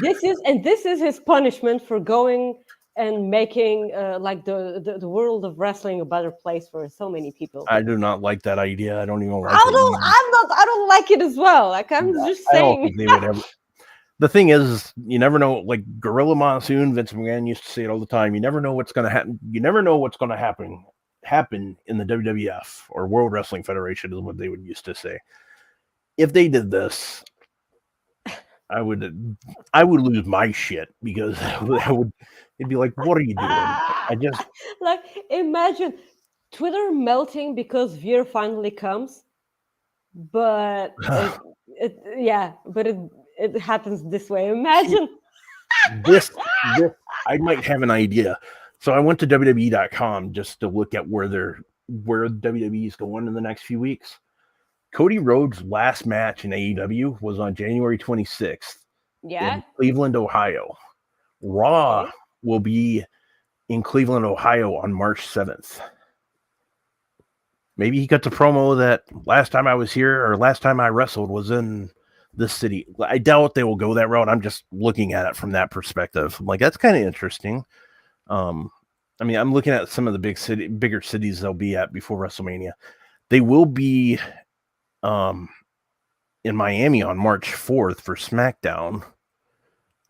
this is his punishment for going and making like the world of wrestling a better place for so many people. I do not like that idea. I don't even like I don't like it as well. Like I'm just saying. I don't think they would ever. The thing is, you never know. Like Gorilla Monsoon, Vince McMahon used to say it all the time. You never know what's going to happen. You never know what's going to happen in the WWF or World Wrestling Federation, is what they would used to say. If they did this, I would lose my shit, because it'd be like, what are you doing? I just like imagine Twitter melting because Veer finally comes, but it happens this way. Imagine this I might have an idea. So I went to WWE.com just to look at where WWE is going in the next few weeks. Cody Rhodes' last match in AEW was on January 26th in Cleveland, Ohio. Raw will be in Cleveland, Ohio on March 7th. Maybe he cuts a promo that last time I was here, or last time I wrestled was in this city. I doubt they will go that route. I'm just looking at it from that perspective. I'm like, that's kind of interesting. I mean, I'm looking at some of the bigger cities they'll be at before WrestleMania. They will be in Miami on March 4th for SmackDown.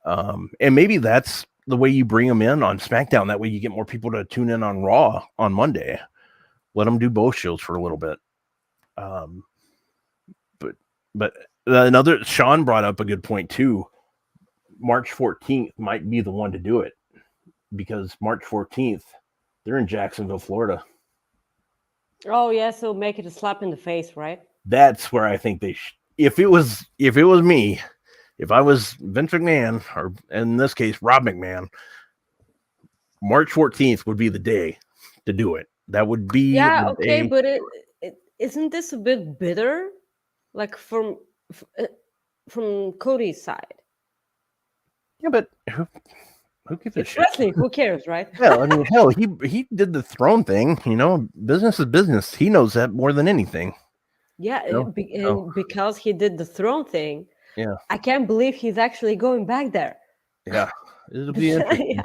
And maybe that's the way you bring them in on SmackDown. That way you get more people to tune in on Raw on Monday. Let them do both shows for a little bit. But another, Sean brought up a good point too. March 14th might be the one to do it, because March 14th, they're in Jacksonville, Florida. Oh yeah, so make it a slap in the face, right? That's where I think they if it was me, if I was Vince McMahon, or in this case Rob McMahon, March 14th would be the day to do it. That would be okay, but it isn't this a bit bitter, like from Cody's side? Yeah, but who gives a shit? Wrestling, who cares, right? Yeah, I mean, hell, he did the throne thing. You know, business is business. He knows that more than anything. Yeah, because he did the throne thing. Yeah, I can't believe he's actually going back there. Yeah, it'll be interesting.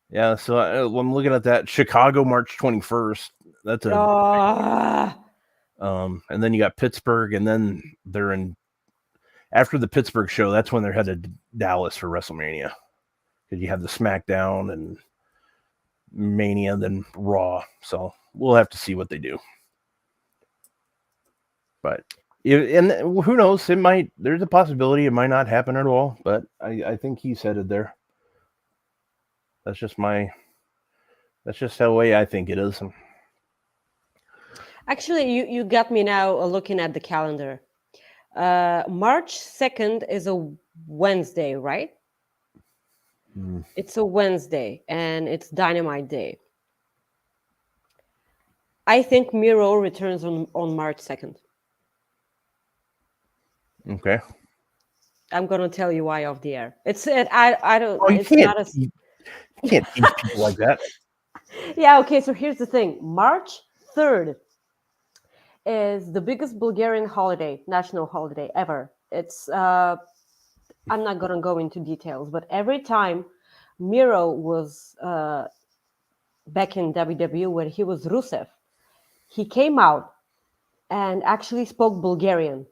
Yeah. So I'm looking at that. Chicago, March 21st. That's and then you got Pittsburgh, and then they're in after the Pittsburgh show. That's when they're headed to Dallas for WrestleMania, because you have the SmackDown and Mania, then Raw. So we'll have to see what they do. But and who knows? There's a possibility it might not happen at all. But I think he's headed there. That's just the way I think it is. Actually, you got me now looking at the calendar. March 2nd is a Wednesday, right? It's a Wednesday, and it's Dynamite Day. I think Miro returns on March 2nd. Okay. I'm gonna tell you why off the air. I don't. Oh, you It's can't. not as. You can't teach people like that. Yeah. Okay. So here's the thing. March 3rd is the biggest Bulgarian holiday, national holiday ever. It's. I'm not gonna go into details, but every time Miro was back in WWE when he was Rusev, he came out and actually spoke Bulgarian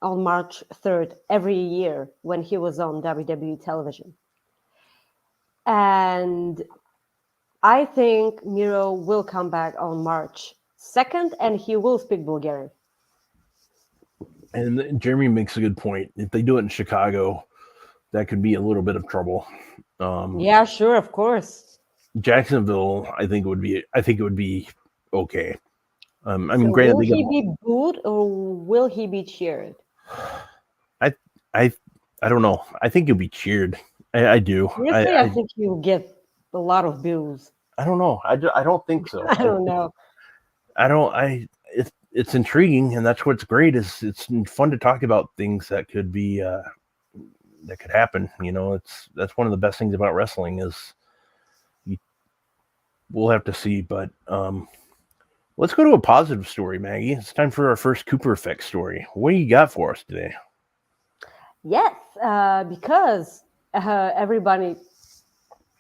on March 3rd every year when he was on WWE television. And I think Miro will come back on March 2nd and he will speak Bulgarian. And Jeremy makes a good point. If they do it in Chicago, that could be a little bit of trouble. Yeah, sure, of course. Jacksonville, I think it would be okay. I mean, So granted, will they he got, be booed or will he be cheered? I don't know. I think he'll be cheered. I do. Seriously, I think he'll get a lot of boos. I don't know. I don't think so. I don't know. It's intriguing, and that's what's great. Is it's fun to talk about things that could be that could happen. You know, that's one of the best things about wrestling is we'll have to see. But let's go to a positive story, Maggie. It's time for our first Cooper Effect story. What do you got for us today? Yes, because everybody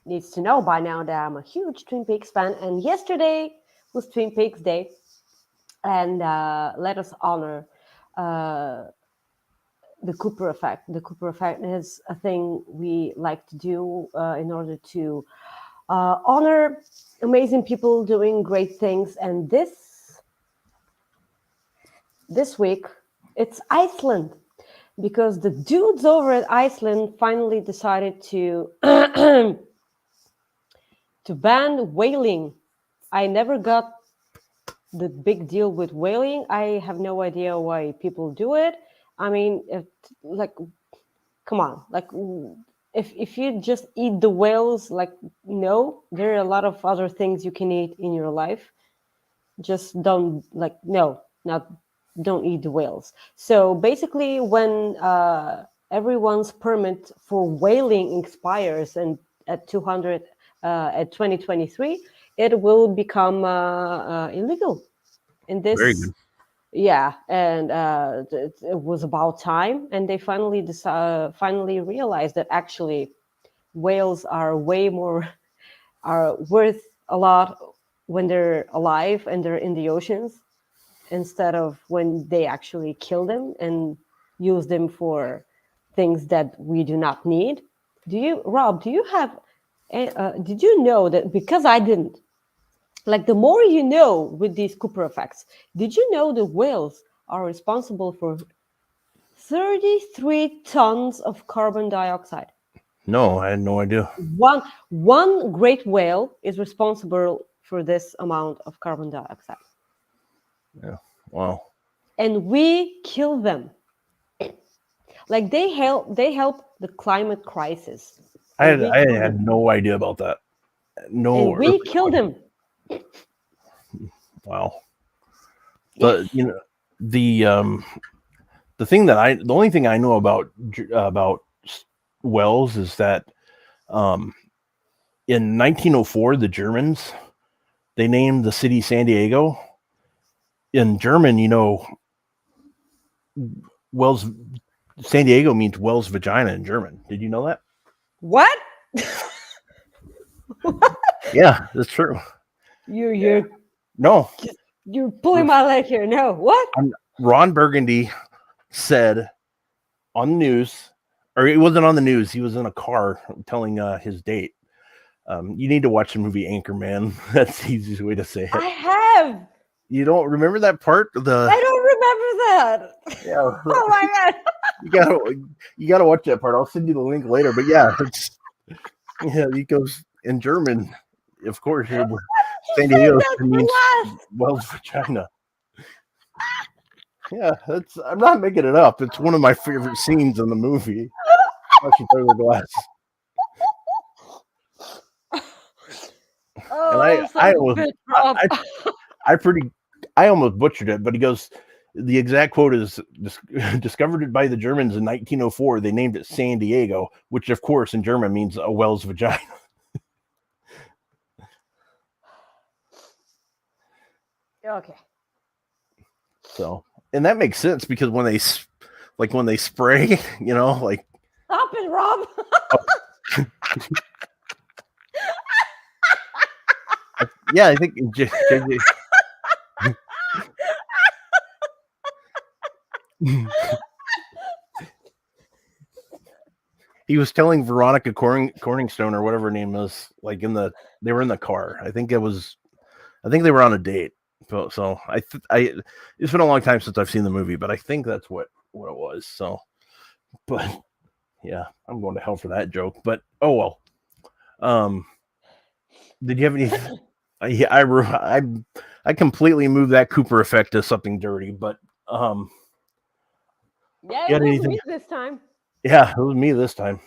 needs to know by now that I'm a huge Twin Peaks fan, and yesterday was Twin Peaks Day, and let us honor the Cooper Effect. The Cooper Effect is a thing we like to do in order to honor amazing people doing great things, and this week it's Iceland. Because the dudes over at Iceland finally decided to to ban whaling. I never got the big deal with whaling. I have no idea why people do it. I mean, come on, if you just eat the whales, no, there are a lot of other things you can eat in your life. Just don't don't eat the whales. So basically, when everyone's permit for whaling expires and at 200 at 2023, it will become illegal. In this, Very good. yeah, and it was about time, and they finally realized that actually whales are worth a lot when they're alive and they're in the oceans, instead of when they actually kill them and use them for things that we do not need. Rob, do you have, did you know that, because I didn't, the more you know with these Cooper effects, did you know the whales are responsible for 33 tons of carbon dioxide? No, I had no idea. One great whale is responsible for this amount of carbon dioxide. Yeah. Wow. And we kill them. They help the climate crisis. I had no idea about that. No. And we kill them. Wow. Yes. The the only thing I know about whales is that in 1904 the Germans, they named the city San Diego. In German, Wells, San Diego means Wells vagina in German. Did you know that? What? Yeah, that's true. You're pulling my leg here. No, what? Ron Burgundy said on the news, or it wasn't on the news. He was in a car telling his date. You need to watch the movie Anchorman. That's the easiest way to say it. I have. You don't remember that part? I don't remember that. Yeah. Oh my god. You gotta watch that part. I'll send you the link later. But yeah, he goes in German. Of course, San Diego means Wells vagina. Yeah, I'm not making it up. It's one of my favorite scenes in the movie. I should throw the glass. Oh, and I almost butchered it, but he goes, The exact quote is discovered by the Germans in 1904. They named it San Diego, which of course in German means a whale's vagina. Okay. So, and that makes sense because when they spray, like Stop it, Rob. yeah, I think JJ. He was telling Veronica Corningstone or whatever her name was, like they were in the car. I think they were on a date. So it's been a long time since I've seen the movie, but I think that's what it was. So, but yeah, I'm going to hell for that joke. But oh well. Did you have any? I completely moved that Cooper effect to something dirty, but Yeah, it was me this time. Yeah, it was me this time.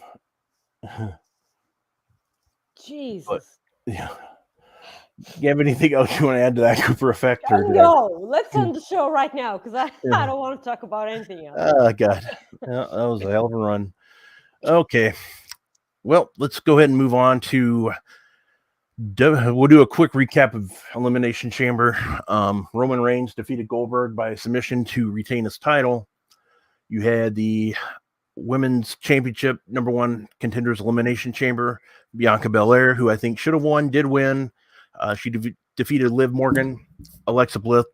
Jesus. But, yeah. You have anything else you want to add to that Cooper effect? No, let's end the show right now because I don't want to talk about anything else. Oh, God. Yeah, that was a hell of a run. Okay. Well, let's go ahead and move on to... We'll do a quick recap of Elimination Chamber. Roman Reigns defeated Goldberg by submission to retain his title. You had the Women's Championship #1 contenders Elimination Chamber. Bianca Belair, who I think should have won, did win. She defeated Liv Morgan, Alexa Bliss,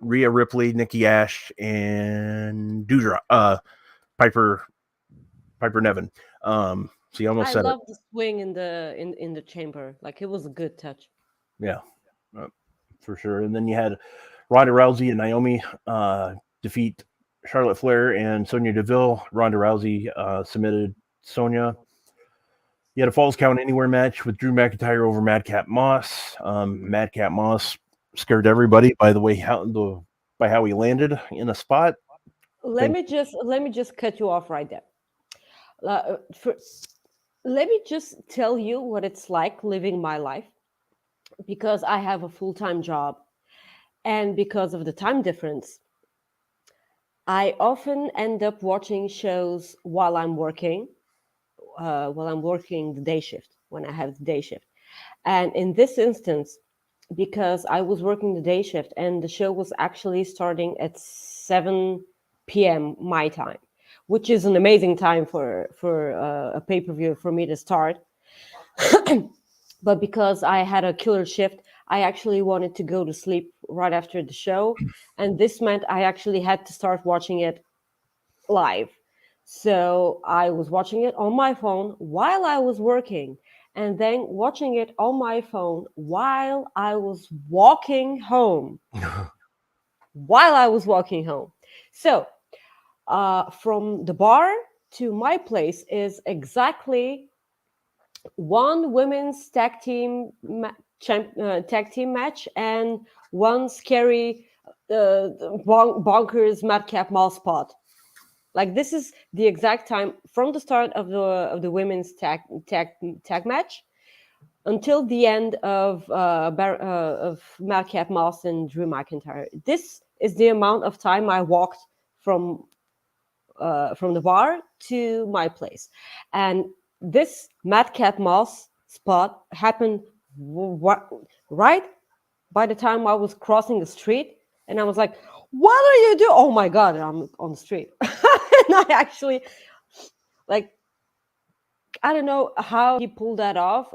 Rhea Ripley, Nikki Ash, and Piper Nevin. So you almost said it. I love the swing in the chamber. Like it was a good touch. Yeah, for sure. And then you had Ronda Rousey and Naomi defeat Charlotte Flair and Sonya Deville. Ronda Rousey submitted Sonya. You had a Falls Count Anywhere match with Drew McIntyre over Madcap Moss. Madcap Moss scared everybody by how he landed in a spot. Let me just cut you off right there. Let me just tell you what it's like living my life, because I have a full-time job, and because of the time difference, I often end up watching shows while I'm working the day shift, when I have the day shift. And in this instance, because I was working the day shift and the show was actually starting at 7 p.m. my time, which is an amazing time for a pay-per-view for me to start. But because I had a killer shift, I actually wanted to go to sleep right after the show. And this meant I actually had to start watching it live. So I was watching it on my phone while I was working, and then watching it on my phone while I was walking home. So from the bar to my place is exactly one women's tag team match and one scary bonkers Madcap Moss spot. Like this is the exact time from the start of the women's tag match until the end of Madcap Moss and Drew McIntyre. This is the amount of time I walked from the bar to my place, and this Madcap Moss spot happened right by the time I was crossing the street, and I was like, "What are you doing?" Oh my God, I'm on the street. And I actually, I don't know how he pulled that off.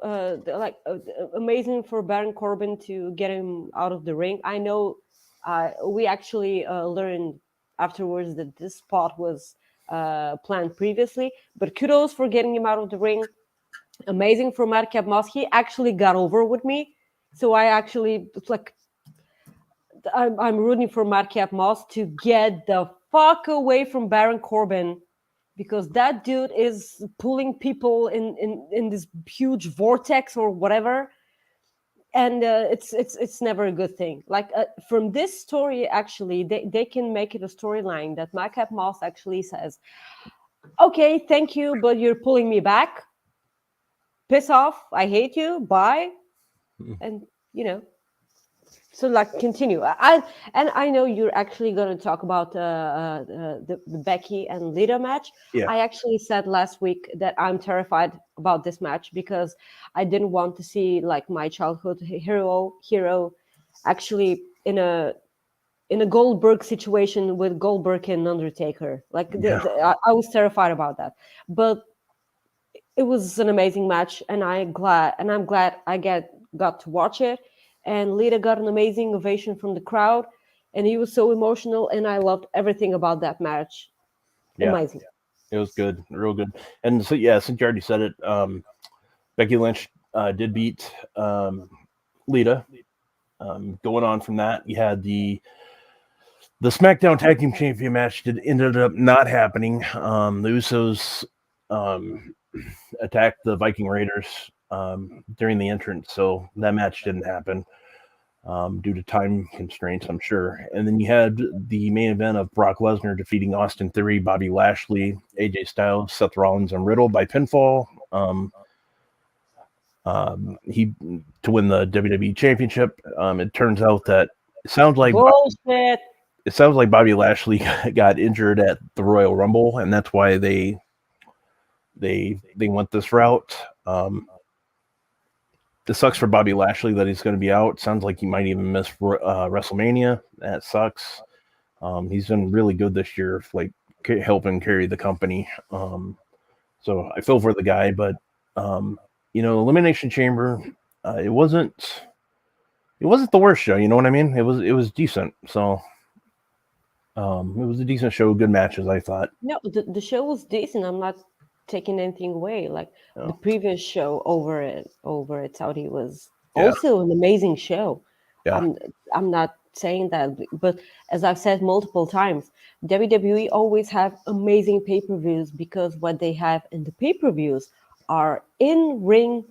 Amazing for Baron Corbin to get him out of the ring. I know we actually learned afterwards that this spot was planned previously, but kudos for getting him out of the ring. Amazing for Madcap Moss. He actually got over with me. So I actually, I'm rooting for Madcap Moss to get the fuck away from Baron Corbin, because that dude is pulling people in this huge vortex or whatever, and it's never a good thing. From this story, actually, they can make it a storyline that Madcap Moss actually says, "Okay, thank you, but you're pulling me back. Piss off! I hate you. Bye." And So like continue. I know you're actually going to talk about the Becky and Lita match. Yeah. I actually said last week that I'm terrified about this match because I didn't want to see like my childhood hero actually in a Goldberg situation with Goldberg and Undertaker. Like Yeah. I was terrified about that, but it was an amazing match, and I'm glad I got to watch it. And Lita got an amazing ovation from the crowd, and he was so emotional, and I loved everything about that match. Yeah. Amazing. It was good, real good. And so, yeah, since you already said it, Becky Lynch did beat Lita. Going on from that, you had the SmackDown Tag Team Champion match that ended up not happening. The Usos attacked the Viking Raiders during the entrance, so that match didn't happen due to time constraints, I'm sure. And then you had the main event of Brock Lesnar defeating Austin Theory, Bobby Lashley, AJ Styles, Seth Rollins, and Riddle by pinfall. He to win the WWE Championship. It turns out that it sounds like Bullshit. Bobby Lashley got injured at the Royal Rumble, and that's why they went this route. This sucks for Bobby Lashley that he's going to be out. Sounds like he might even miss WrestleMania. That sucks. He's been really good this year, like helping carry the company. So I feel for the guy, but Elimination Chamber, it wasn't the worst show. You know what I mean? It was decent. So it was a decent show, good matches, I thought. No, the show was decent. I'm not taking anything away. Like No. the previous show over at Saudi was also an amazing show. Yeah. I'm not saying that, but as I've said multiple times, WWE always have amazing pay-per-views because what they have in the pay-per-views are in-ring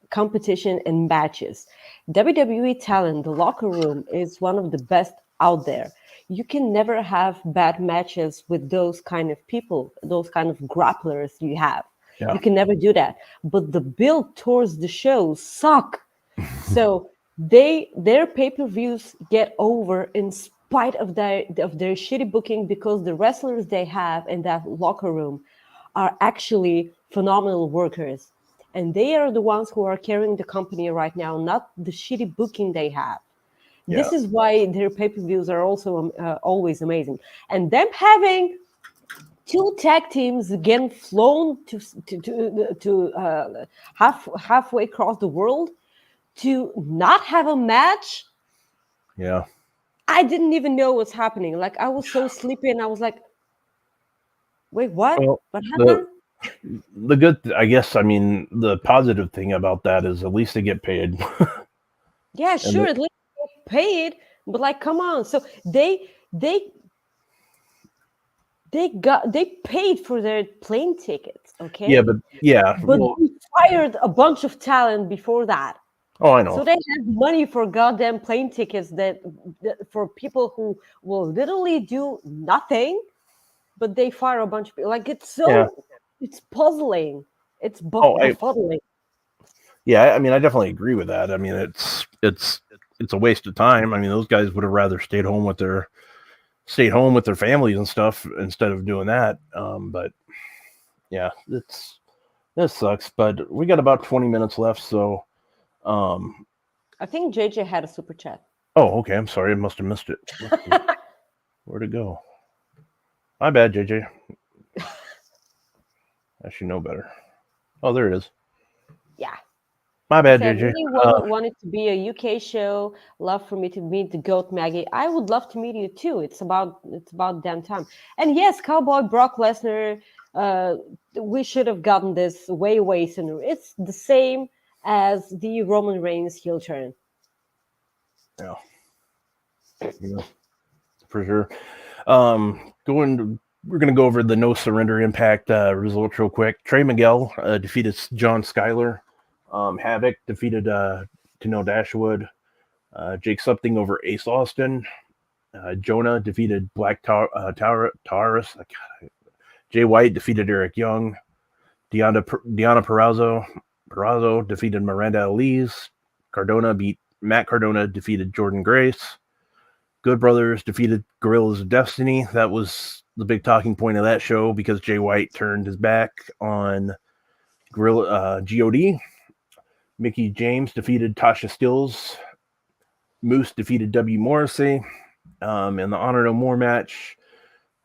competition and matches. WWE talent, the locker room is one of the best out there. You can never have bad matches with those kind of people, those kind of grapplers you have. Yeah. You can never do that. But the build towards the shows suck. So their pay-per-views get over in spite of their shitty booking because the wrestlers they have in that locker room are actually phenomenal workers. And they are the ones who are carrying the company right now, not the shitty booking they have. Yeah. This is why their pay-per-views are also always amazing. And them having two tag teams again flown to halfway across the world to not have a match. Yeah. I didn't even know what's happening. Like I was so sleepy, and I was like, "Wait, what? Well, what happened?" The good, I guess. I mean, the positive thing about that is at least they get paid. Yeah, sure. At least they paid, but like, come on. So they paid for their plane tickets, okay? Yeah, but we fired a bunch of talent before that. Oh, I know. So they have money for goddamn plane tickets that for people who will literally do nothing, but they fire a bunch of people. Like it's puzzling. It's befuddling. Yeah, I mean, I definitely agree with that. I mean, it's a waste of time. I mean, those guys would have rather stayed home with their families and stuff instead of doing that. But yeah, that sucks. But we got about 20 minutes left, so I think JJ had a super chat. Oh, okay. I'm sorry, I must have missed it. Where'd it go? My bad, JJ. I should know better. Oh, there it is. Yeah. My bad, I JJ. really want it to be a UK show. Love for me to meet the GOAT Maggie. I would love to meet you too. It's about damn time. And yes, Cowboy Brock Lesnar. We should have gotten this way sooner. It's the same as the Roman Reigns heel turn. Yeah, for sure. We're going to go over the No Surrender Impact results real quick. Trey Miguel defeated John Skyler. Havoc defeated Tino Dashwood. Jake Something over Ace Austin. Jonah defeated Black Taurus. Jay White defeated Eric Young. Deanna Purrazzo defeated Miranda Elise. Cardona beat Matt Cardona defeated Jordan Grace. Good Brothers defeated Gorillas of Destiny. That was the big talking point of that show because Jay White turned his back on GOD. Mickey James defeated Tasha Stills. Moose defeated W. Morrissey. In the Honor No More match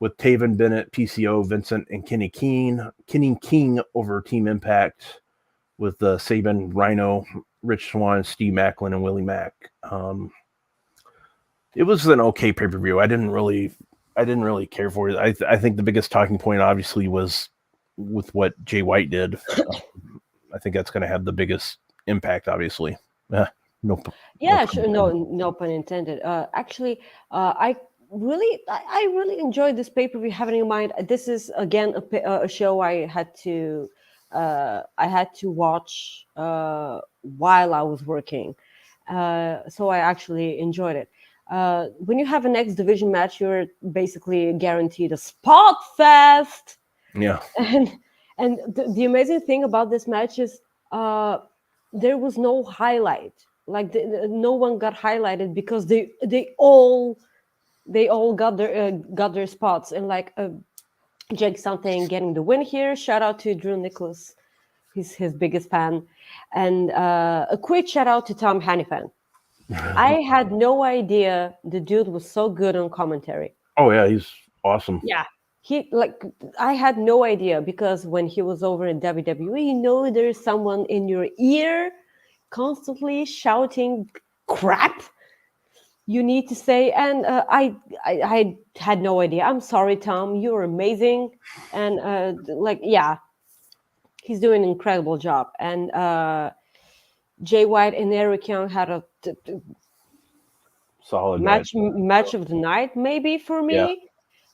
with Taven Bennett, PCO, Vincent, and Kenny King over Team Impact with Saban, Rhino, Rich Swann, Steve Macklin, and Willie Mack. It was an okay pay-per-view. I didn't really care for it. I think the biggest talking point obviously was with what Jay White did. I think that's going to have the biggest impact, obviously. Nope. Yeah, sure. No pun intended. Actually, I really enjoyed this pay-per-view. Having in mind, this is again a show I had to watch while I was working, so I actually enjoyed it. When you have an X Division match, you're basically guaranteed a spot fest. Yeah. And the amazing thing about this match is there was no highlight. Like no one got highlighted because they all got their spots. And like Jake something getting the win here. Shout out to Drew Nicholas. He's his biggest fan. And a quick shout out to Tom Hannifan. I had no idea the dude was so good on commentary. Oh yeah, he's awesome. Yeah. I had no idea because when he was over in WWE, there's someone in your ear constantly shouting crap you need to say. And I had no idea. I'm sorry, Tom. You're amazing. And he's doing an incredible job. And Jay White and Eric Young had a solid match of the night, maybe for me. Yeah.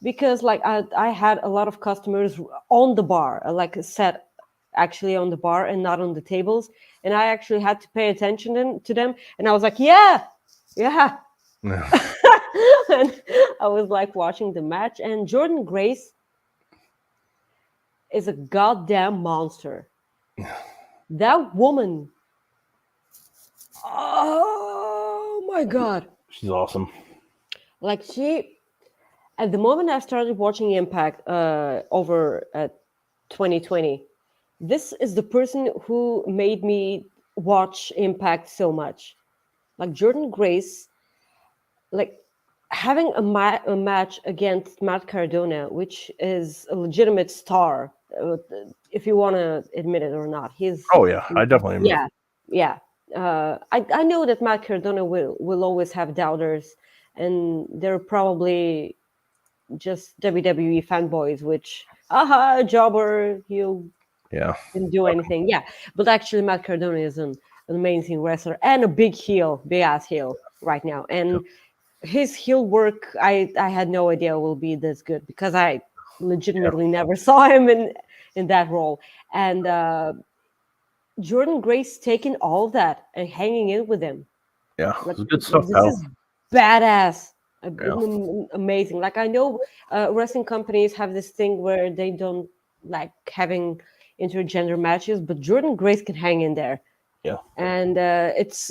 Because like I had a lot of customers on the bar, like sat actually on the bar and not on the tables, and I actually had to pay attention to them, and I was like, yeah. And I was like watching the match, and Jordan Grace is a goddamn monster. That woman, oh my god, she's awesome. Like at the moment I started watching Impact over 2020, this is the person who made me watch Impact so much. Like Jordan Grace, like having a match against Matt Cardona, which is a legitimate star, if you want to admit it or not. I definitely admit it. Yeah. I know that Matt Cardona will always have doubters, and they're probably just WWE fanboys, which jobber, you didn't do anything. Yeah, but actually Matt Cardona is an amazing wrestler and a big ass heel right now. And his heel work, I had no idea will be this good because I legitimately never saw him in that role. And Jordan Grace taking all that and hanging in with him. Yeah, like, good stuff. This is badass. Amazing. Like I know wrestling companies have this thing where they don't like having intergender matches, but Jordan Grace can hang in there. Yeah, and it's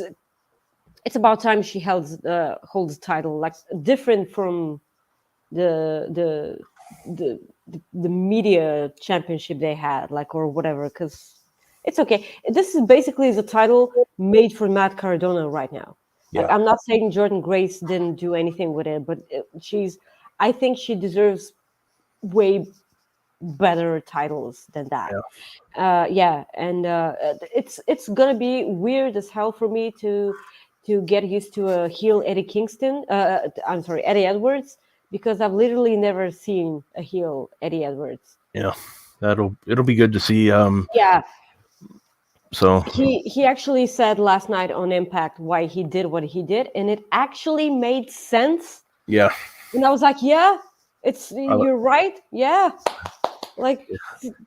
about time she holds the title, like different from the media championship they had, like or whatever. Because it's okay. This is basically the title made for Matt Cardona right now. Like, I'm not saying Jordan Grace didn't do anything with it, but I think she deserves way better titles than that. And it's gonna be weird as hell for me to get used to a heel Eddie Kingston. Eddie Edwards, because I've literally never seen a heel Eddie Edwards. Yeah, it'll be good to see. So he actually said last night on Impact why he did what he did, and it actually made sense. Yeah. And I was like, you're right. Yeah. Like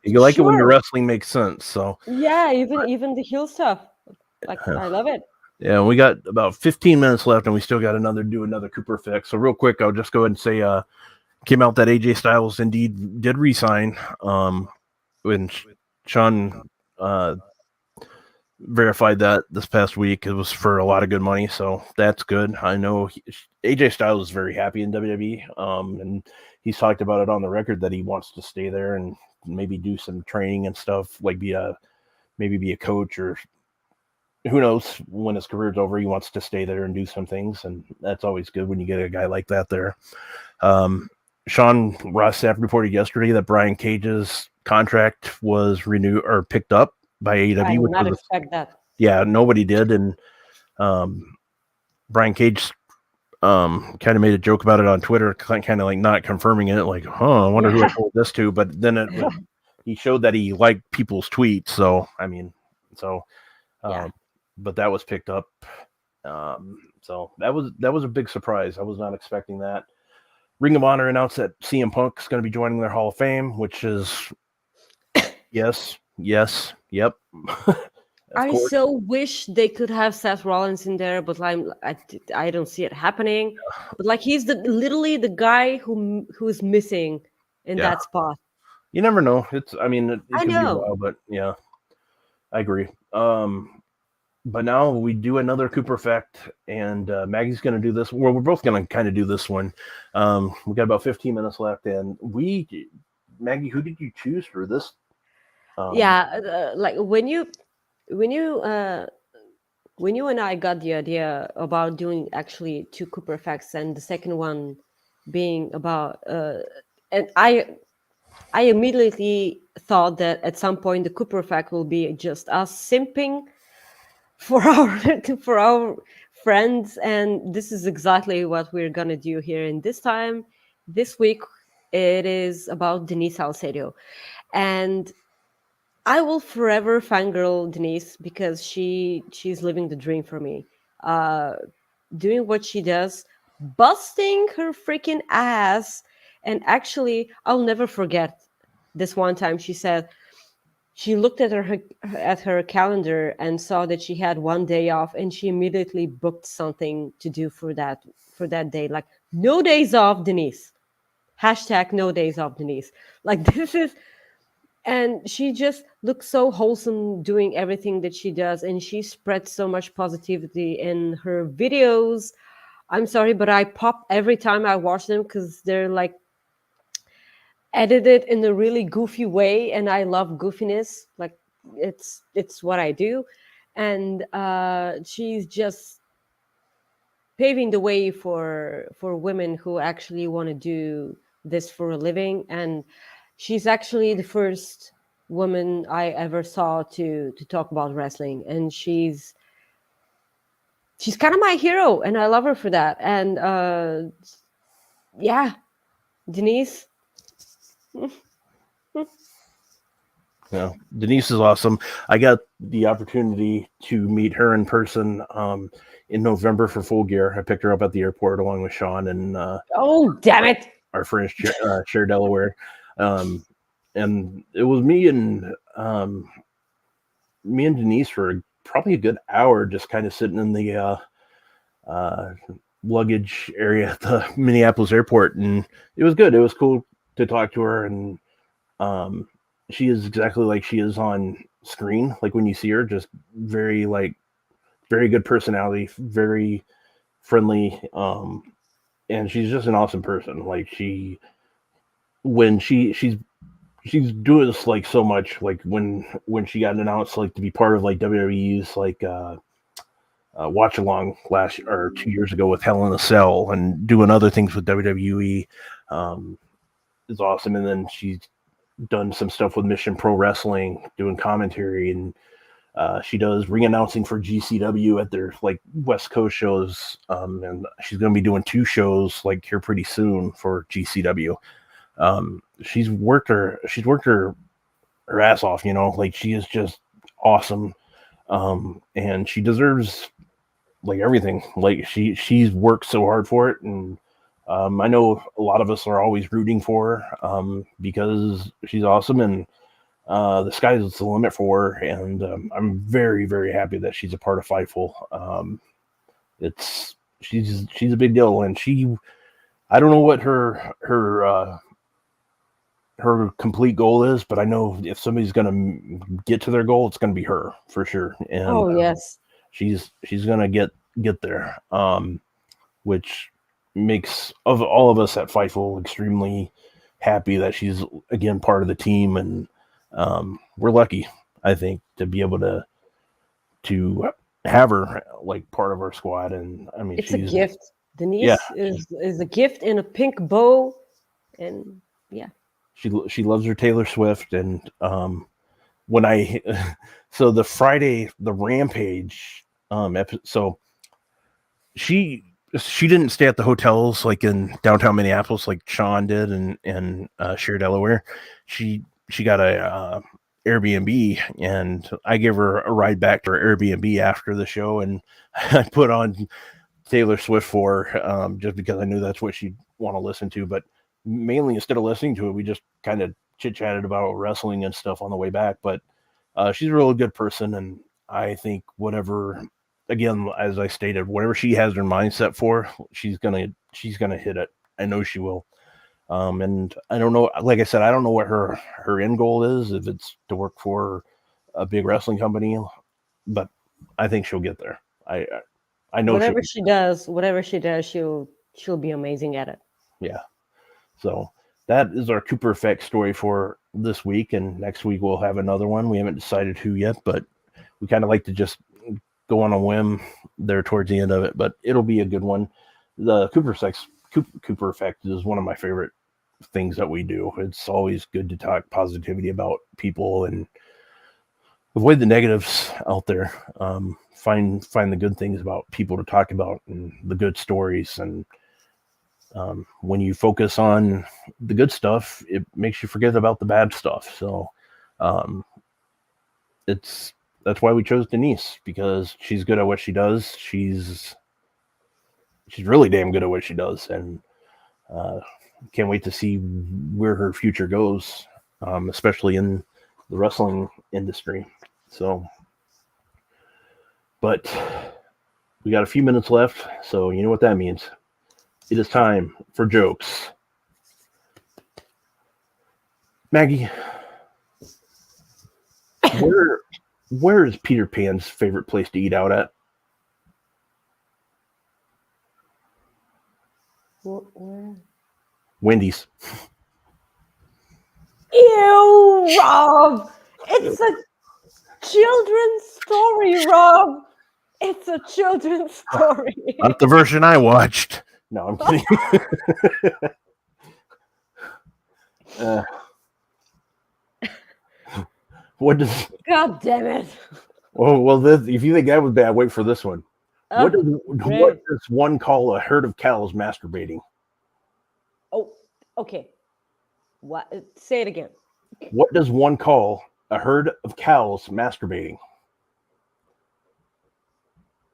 you like it when your wrestling makes sense. So yeah, even the heel stuff. Like I love it. Yeah, we got about 15 minutes left, and we still got do another Cooper fix. So real quick, I'll just go ahead and say, came out that AJ Styles indeed did resign. When Sean verified that this past week. It was for a lot of good money, so that's good. I know AJ Styles is very happy in WWE, and he's talked about it on the record that he wants to stay there and maybe do some training and stuff, like maybe be a coach, or who knows, when his career's over, he wants to stay there and do some things, and that's always good when you get a guy like that there. Sean Ross Sapp reported yesterday that Brian Cage's contract was renewed or picked up by AEW. I did not expect that. Yeah, nobody did, and Brian Cage kind of made a joke about it on Twitter, kind of like not confirming it, like, I wonder who I told this to, but then he showed that he liked people's tweets, so I mean, but that was picked up. So that was a big surprise. I was not expecting that. Ring of Honor announced that CM Punk is going to be joining their Hall of Fame, which is yes, yep. I so wish they could have Seth Rollins in there, but I don't see it happening. But like, he's literally the guy who's missing in that spot. You never know. I know, be a while, but yeah, I agree. But now we do another Cooper Effect, and Maggie's going to do this. Well, we're both going to kind of do this one. We got about 15 minutes left, and Maggie, who did you choose for this? Like when you and I got the idea about doing actually 2 Cooper Effects, and the second one being about, and I immediately thought that at some point the Cooper Effect will be just us simping for our friends, and this is exactly what we're gonna do here. And this week it is about Denise Salcedo, and I will forever fangirl Denise because she's living the dream for me, doing what she does, busting her freaking ass. And actually, I'll never forget this one time she said she looked at her calendar and saw that she had one day off, and she immediately booked something to do for that day. Like, no days off, Denise. # no days off, Denise. Like, this is, and she just looks so wholesome doing everything that she does, and she spreads so much positivity in her videos. I'm sorry, but I pop every time I watch them because they're like edited in a really goofy way, and I love goofiness. Like, it's what I do. And she's just paving the way for women who actually want to do this for a living. And she's actually the first woman I ever saw to talk about wrestling, and she's kind of my hero, and I love her for that. And Denise. Yeah, Denise is awesome. I got the opportunity to meet her in person in November for Full Gear. I picked her up at the airport along with Sean and oh, damn it, our friends Share Delaware, and it was me and Denise for probably a good hour, just kind of sitting in the luggage area at the Minneapolis airport, and it was good. It was cool to talk to her, and she is exactly like she is on screen. Like, when you see her, just very good personality, very friendly, and she's just an awesome person. Like, she's doing this like so much. Like, when she got announced like to be part of like WWE's like watch along 2 years ago with Hell in a Cell, and doing other things with WWE, is awesome. And then she's done some stuff with Mission Pro Wrestling, doing commentary, and she does ring announcing for GCW at their like West Coast shows, and she's going to be doing 2 shows like here pretty soon for GCW. She's worked her ass off, like, she is just awesome, and she deserves like everything. Like, she's worked so hard for it, and I know a lot of us are always rooting for her because she's awesome, and the sky's the limit for her. And I'm very, very happy that she's a part of Fightful. She's a big deal, and I don't know what her her complete goal is, but I know if somebody's going to get to their goal, it's going to be her for sure. And yes, she's going to get there, which makes of all of us at Fightful extremely happy that she's again part of the team, and we're lucky, I think, to be able to have her like part of our squad. And I mean, it's she's a gift. Denise is a gift in a pink bow, and yeah, she loves her Taylor Swift. And when I so the Friday the Rampage so she didn't stay at the hotels like in downtown Minneapolis like Sean did and Sheer Delaware. She got a Airbnb, and I gave her a ride back to her Airbnb after the show, and I put on Taylor Swift for her, just because I knew that's what she'd want to listen to. But mainly, instead of listening to it, we just kind of chit-chatted about wrestling and stuff on the way back. But she's a really good person, and I think whatever, again, as I stated, whatever she has her mindset for, she's gonna hit it. I know she will. And I don't know, like I said, I don't know what her end goal is, if it's to work for a big wrestling company, but I think she'll get there. I know whatever she does, she'll be amazing at it. Yeah. So that is our Cooper Effect story for this week, and next week we'll have another one. We haven't decided who yet, but we kind of like to just go on a whim there towards the end of it, but it'll be a good one. The Cooper Effect is one of my favorite things that we do. It's always good to talk positivity about people and avoid the negatives out there. Find the good things about people to talk about and the good stories. And when you focus on the good stuff, it makes you forget about the bad stuff. So that's why we chose Denise, because she's good at what she does. She's really damn good at what she does, and can't wait to see where her future goes, especially in the wrestling industry. So, but we got a few minutes left, so you know what that means. It is time for jokes. Maggie, where is Peter Pan's favorite place to eat out at? Where? Wendy's. Ew, Rob! It's a children's story, Rob. It's a children's story. Not the version I watched. No, I'm kidding. What does? God damn it! Well, if you think that was bad, wait for this one. What does one call a herd of cows masturbating? Oh, okay. What? Say it again. What does one call a herd of cows masturbating?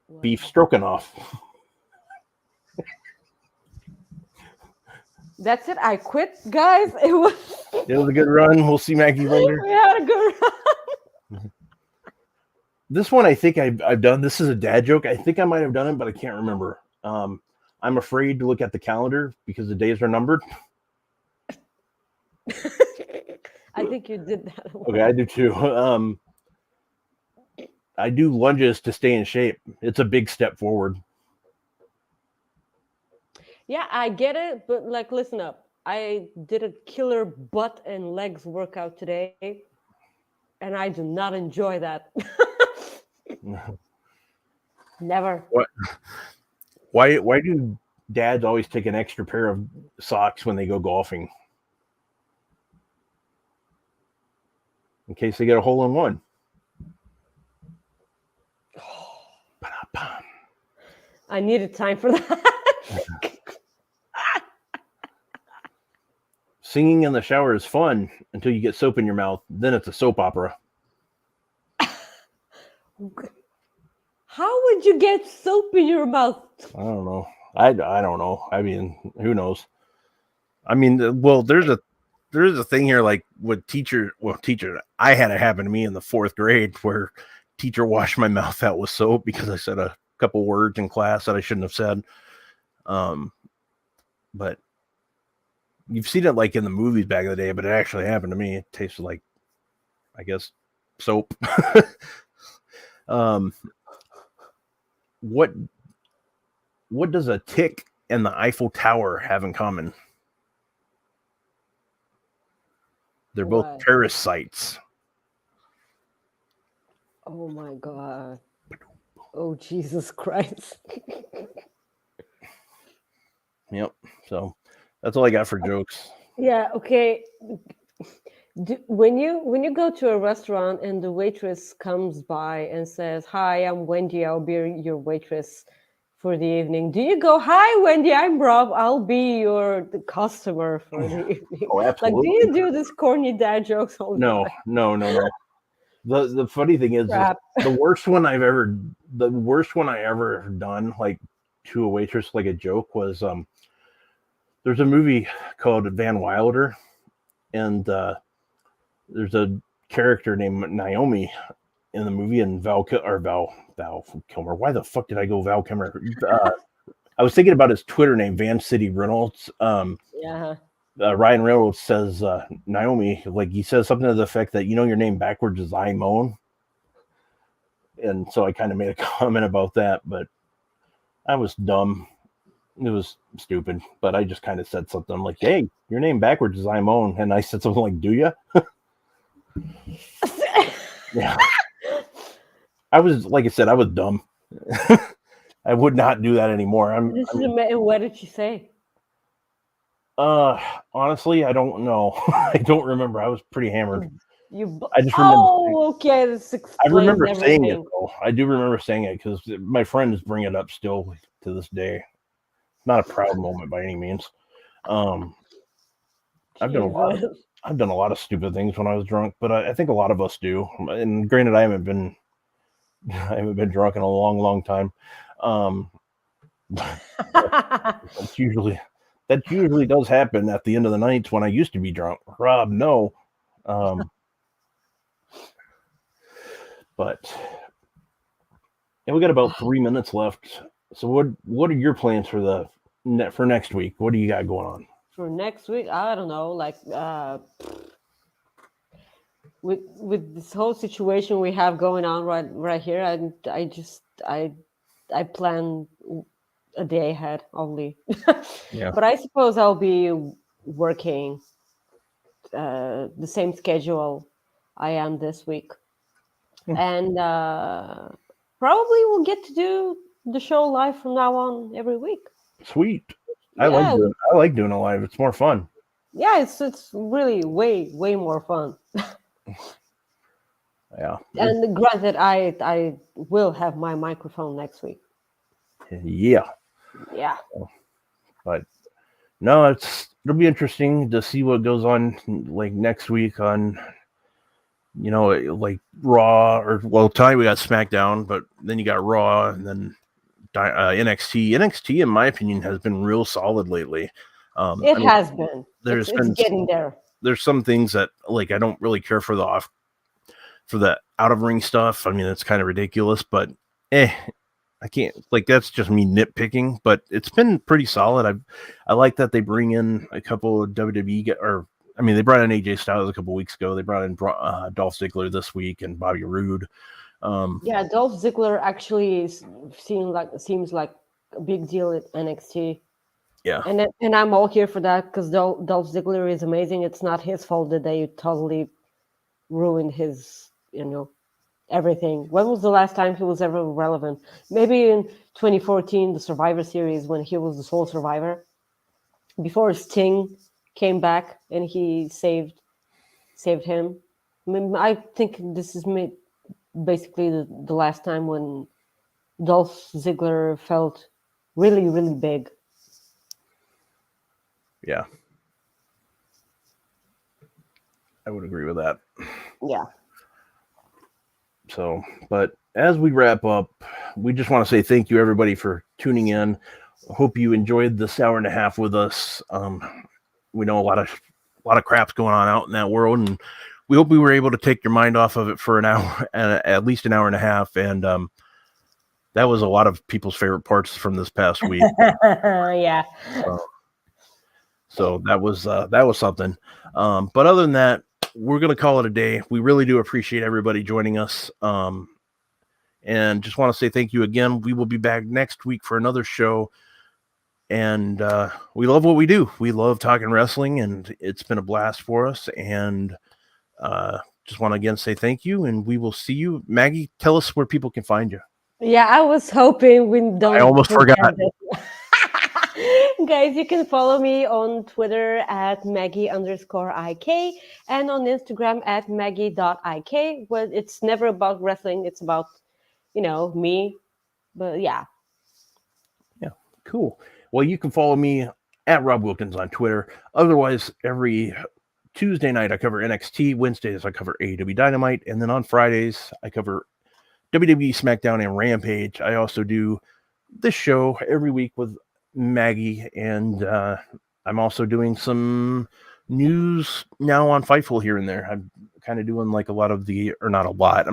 What? Beef stroganoff. That's it. I quit, guys. It was a good run. We'll see Maggie later. We had a good run. This one I think I've done. This is a dad joke. I think I might have done it, but I can't remember. I'm afraid to look at the calendar because the days are numbered. I think you did that. Okay, I do too. I do lunges to stay in shape. It's a big step forward. Yeah, I get it, but like, listen up. I did a killer butt and legs workout today, and I do not enjoy that. Never. What? Why do dads always take an extra pair of socks when they go golfing? In case they get a hole in one. I needed time for that. Singing in the shower is fun until you get soap in your mouth. Then it's a soap opera. How would you get soap in your mouth? I don't know. I don't know. I mean, who knows? I mean, well, there's a thing here like with teacher. I had it happen to me in the 4th grade where teacher washed my mouth out with soap because I said a couple words in class that I shouldn't have said. But you've seen it like in the movies back in the day, but it actually happened to me. It tasted like, I guess, soap. What does a tick and the Eiffel Tower have in common? They're both What? terrorist sites. Oh my God. Oh, Jesus Christ. Yep. So that's all I got for jokes. Yeah, okay. When you go to a restaurant and the waitress comes by and says, "Hi, I'm Wendy. I'll be your waitress for the evening." Do you go, "Hi, Wendy. I'm Rob. I'll be the customer for the evening"? Oh, Like, absolutely. do you do this corny dad jokes all the No, time? no. The funny thing is Crap. the worst one I ever done, like to a waitress, like a joke, was there's a movie called Van Wilder, and there's a character named Naomi in the movie, and Val Kilmer. Why the fuck did I go Val Kilmer? I was thinking about his Twitter name, Van City Reynolds. Yeah. Ryan Reynolds says Naomi, like he says something to the effect that, your name backwards is Imone. And so I kind of made a comment about that, but I was dumb. It was stupid, but I just kind of said something like, "Hey, your name backwards is Imone," and I said something like, "Do you?" Yeah. I was, like I said, I was dumb. I would not do that anymore. What did she say? Honestly, I don't know. I don't remember. I was pretty hammered. I just remember. Oh, okay. This I remember explains saying it everything. though. I do remember saying it because my friends bring it up still to this day. Not a proud moment by any means. I've done a lot of stupid things when I was drunk, but I think a lot of us do. And granted, I haven't been drunk in a long, long time. That usually does happen at the end of the nights when I used to be drunk. Rob, no. But yeah, we got about 3 minutes left. So what are your plans for next week? What do you got going on? For next week, I don't know. Like with this whole situation we have going on right here, I plan a day ahead only. Yeah. But I suppose I'll be working the same schedule I am this week. And probably we'll get to do the show live from now on every week. Sweet. I like doing it live. It's more fun. Yeah, it's really way more fun. Yeah. And granted, I will have my microphone next week. Yeah. Yeah. But no, it'll be interesting to see what goes on like next week on, like Raw, or tonight we got SmackDown, but then you got Raw, and then NXT. NXT, in my opinion, has been real solid lately. It has been. It's getting there. There's some things that like I don't really care for the out of ring stuff. I mean, it's kind of ridiculous, but I can't, like, that's just me nitpicking, but it's been pretty solid. I like that they bring in a couple of WWE they brought in AJ Styles a couple weeks ago. They brought in Dolph Ziggler this week and Bobby Roode. Yeah, Dolph Ziggler actually seems like a big deal at NXT. Yeah, and I'm all here for that because Dolph Ziggler is amazing. It's not his fault that they totally ruined his, everything. When was the last time he was ever relevant? Maybe in 2014, the Survivor Series, when he was the sole survivor, before Sting came back and he saved him. I mean, I think this is basically the last time when Dolph Ziggler felt really, really big. Yeah, I would agree with that. Yeah. So, but as we wrap up, we just want to say thank you, everybody, for tuning in. Hope you enjoyed this hour and a half with us. We know a lot of crap's going on out in that world, and we hope we were able to take your mind off of it for an hour, at least an hour and a half. And that was a lot of people's favorite parts from this past week. Yeah. So that was something. But other than that, we're going to call it a day. We really do appreciate everybody joining us. And just want to say thank you again. We will be back next week for another show. And we love what we do. We love talking wrestling, and it's been a blast for us. And just want to again say thank you, and we will see you. Maggie, tell us where people can find you. Yeah, I was hoping we don't. I almost forgot. Guys, you can follow me on Twitter at Maggie_IK and on Instagram at Maggie.IK. Well, it's never about wrestling. It's about, me. But yeah. Yeah, cool. Well, you can follow me at Rob Wilkins on Twitter. Otherwise, every Tuesday night I cover NXT. Wednesdays I cover AEW Dynamite. And then on Fridays I cover WWE SmackDown and Rampage. I also do this show every week with Maggie, and I'm also doing some news now on Fightful here and there. I'm kind of doing like a lot of not a lot.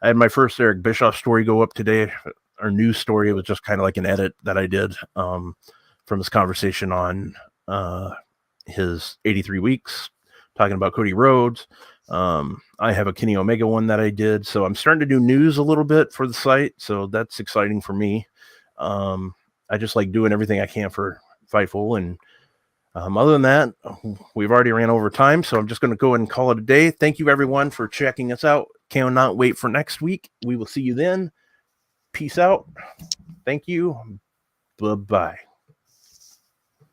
I had my first Eric Bischoff story go up today, our news story. It was just kind of like an edit that I did from his conversation on his 83 weeks, talking about Cody Rhodes. I have a Kenny Omega one that I did. So I'm starting to do news a little bit for the site. So that's exciting for me. I just like doing everything I can for Fightful. And other than that, we've already ran over time. So I'm just going to go ahead and call it a day. Thank you, everyone, for checking us out. Cannot wait for next week. We will see you then. Peace out. Thank you. Bye-bye.